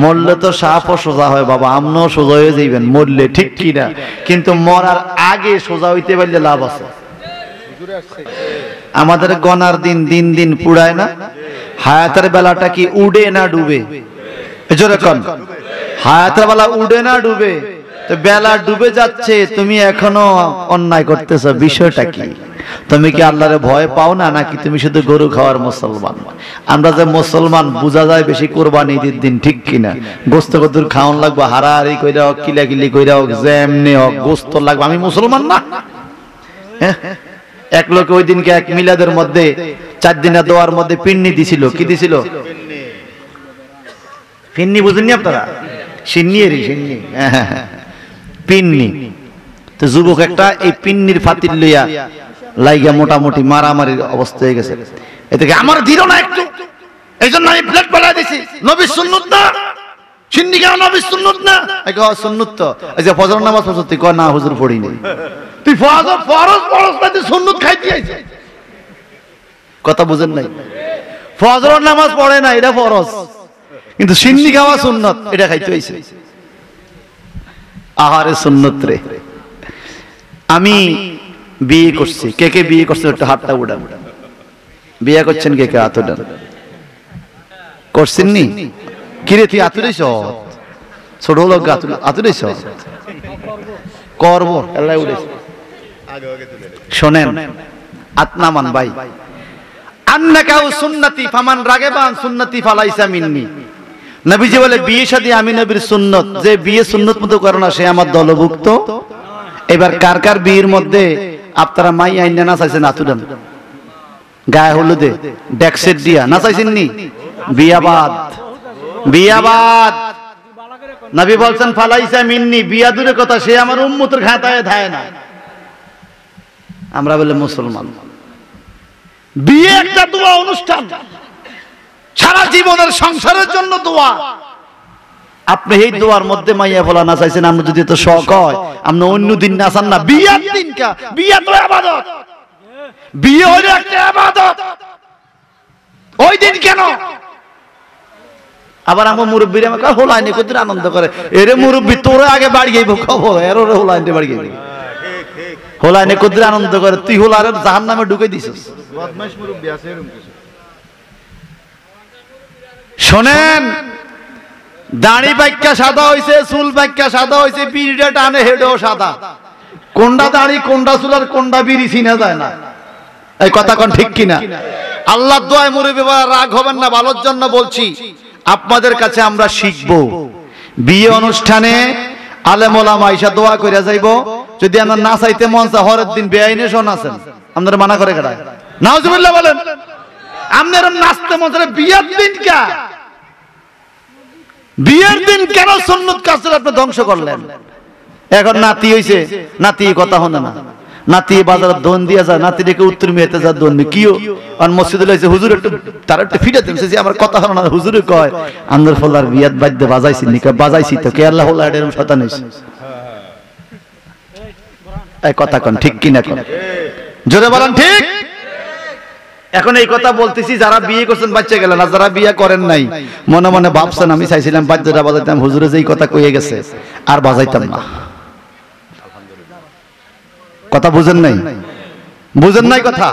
Speaker 1: মরলে তো সাপও সোজা হয় বাবা, আমরাও সোজা হয়ে যাইবেন মরলে, ঠিক কি না? কিন্তু মরার আগে সোজা হইতে পারলে লাভ আছে। আমাদের গনার দিন দিন দিন পুড়ায় না? হায়াতের বেলাটা কি উড়ে না ডুবে? যেরকম হায়াতের বেলা উড়ে না ডুবে, তো বেলা ডুবে যাচ্ছে, তুমি এখনো অন্যায় করতেছো, বিষয়টা কি? তুমি কি আল্লাহর ভয় পাও না, নাকি তুমি শুধু গরু খাওয়ার মুসলমান? আমরা যে মুসলমান বোঝা যায় বেশি কোরবানি ঈদের দিন, ঠিক কিনা? গোস্ত কদুর খাওয়ান লাগবে, হারাহারি কইরা হোক, কিলাকিলি কইরা হোক, যেমনি হোক গোস্ত লাগবে। আমি মুসলমান না? এক লোকে ওই দিনকে এক মিলাদের মধ্যে 4 দিনের দোয়ার মধ্যে পিন্নি দিছিল। কি দিছিল? পিন্নি বুঝেননি আপনারা? সিন্নি পিন্নি। তো যুবক একটা এই পিন্নির ফাতিল লইয়া লাইগা মোটামুটি মারামারির অবস্থা হয়ে গেছে। এদিকে আমার দিল না একটু, এই জন্য আমি প্লেট পালা দিছি। নবীর সুন্নত না, সিন্নি কেন নবীর সুন্নত না? সুন্নত তো এই যে ফজর নামাজ পড়ছ, তুই কয় না হুজুর পড়ি নাই। তুই ফজর ফরজ পড়ছ না, তুই সুন্নত খাইতে আইছ। কথা বুঝেন নাই? ফজর নামাজ পড়ে না, এটা ফরজ, কিন্তু সিন্নি খাওয়া সুন্নত, এটা খাইতে আইছে। আহারে সুন্নত রে। আমি বিয়ে করছি, কে কে বিয়ে করছে একটু হাতটা উঠান। বিয়ে করছেন কে কে? হাত উঠান। করছেন নি? কিরে তুই আতুরেছ? ছোট লোক আতুরেছ? করবো আল্লাহ উঠেছে। শোনেন আতনামান ভাই, আন্নাকাউ সুন্নতি ফামান রাগিবান সুন্নতি ফালাইসা মিন্নি। নবীজি বলে বিয়ে শাদী আমি নবীর সুন্নত, যে বিয়ে সুন্নত মতো করে না সে আমার দলভুক্ত। এবার কার কার বিয়ের মধ্যে আপনারা মাই আইনা নাচাইছেন? আতুরান গায়ে হলুদে ডেক্সেট দিয়া নাচাইছেন নি? বিয়াবাদ, বিয়াবাদ। নবী বলছেন ফালাইসা মিন্নি, বিয়া দূরের কথা, সে আমার উম্মতের খাতায় ধায় না। আমরা বলে মুসলমান। বিয়ে একটা দোয়া অনুষ্ঠান, সারা জীবনের সংসারের জন্য দোয়া। আপনি এই দোয়ার মধ্যে মাইয়া বলা না চাইছেন, আমরা যদি তো শখ হয় আপনি অন্য দিন নাচান না। বিয়ার দিন কা? বিয়া তো ইবাদত, বিয়ে হলো একটা ইবাদত, ওই দিন কেন? আবার আমার মুরব্বীরা আমাকে হোলাইনে কত আনন্দ করে। এরে মুরব্বী তোরে আগে বাড়ি যাইব খবর, এর ওরে হোলাইনে বাড়ি যাইব, হোলাইনে কত আনন্দ করে। তুই হোলারে জাহান্নামে ঢুকে দিছিস। বদমাশ মুরব্বী আছে এরকম কিছু। শোনেন, দাড়ি বাক্যা সাদা হইছে, চুল বাক্যা সাদা হইছে, বিড়িটা টানে হেডও সাদা। কোনটা দাড়ি কোনটা চুল আর কোনটা বিড়ি চিনা যায় না। এই কথা কোন ঠিক কিনা? আল্লাহর দোয়ায় মুরব্বী রাগ হবেন না, ভালোর জন্য বলছি। আপনাদের কাছে আমরা শিখব, বিয়ে অনুষ্ঠানে আলেম ওলামা আইসা দোয়া কইরা যাইব। যদি আমরা না চাইতে মন চা হরের দিন বেআইনে শোনাছেন, আপনারা মানা করে কেডায়? নাউজুবিল্লাহ বলেন। আপনারা নাচতে মন চায় বিয়ের দিন কা? বিয়ের দিন কেন সুন্নত কাজ আপনি ধ্বংস করলেন? এখন নাতি হইছে, নাতি কথা হনে না, নাতি বাজারে দোন দিয়া যায়, নাতি রেখে উত্তর মেয়েতে যা দোন কিও। আর মসজিদে লাইছে হুজুর একটু তার একটু ফিটাতে যে আমার কথা হলো না। হুজুরে কয় আন্দর ফলার বিয়াত বাদ্যে বাজাইছি নিকা? বাজাইছি তো, কে আল্লাহ হল্লা এরকম শয়তান হইছে। এই কথা কোন ঠিক কিনা? কোন জোরে বলেন ঠিক। এখন এই কথা বলতেছি যারা বিয়ে করছেন বাচ্চা গেল না, যারা বিয়ে করেন নাই মনে মনে ভাবছেন আমি চাইছিলাম বাদ্যটা বাজাইতাম, হুজুরে যেই কথা কইয়ে গেছে আর বাজাইতাম না। কথা বুঝেন নাই? বুঝেন নাই কথা?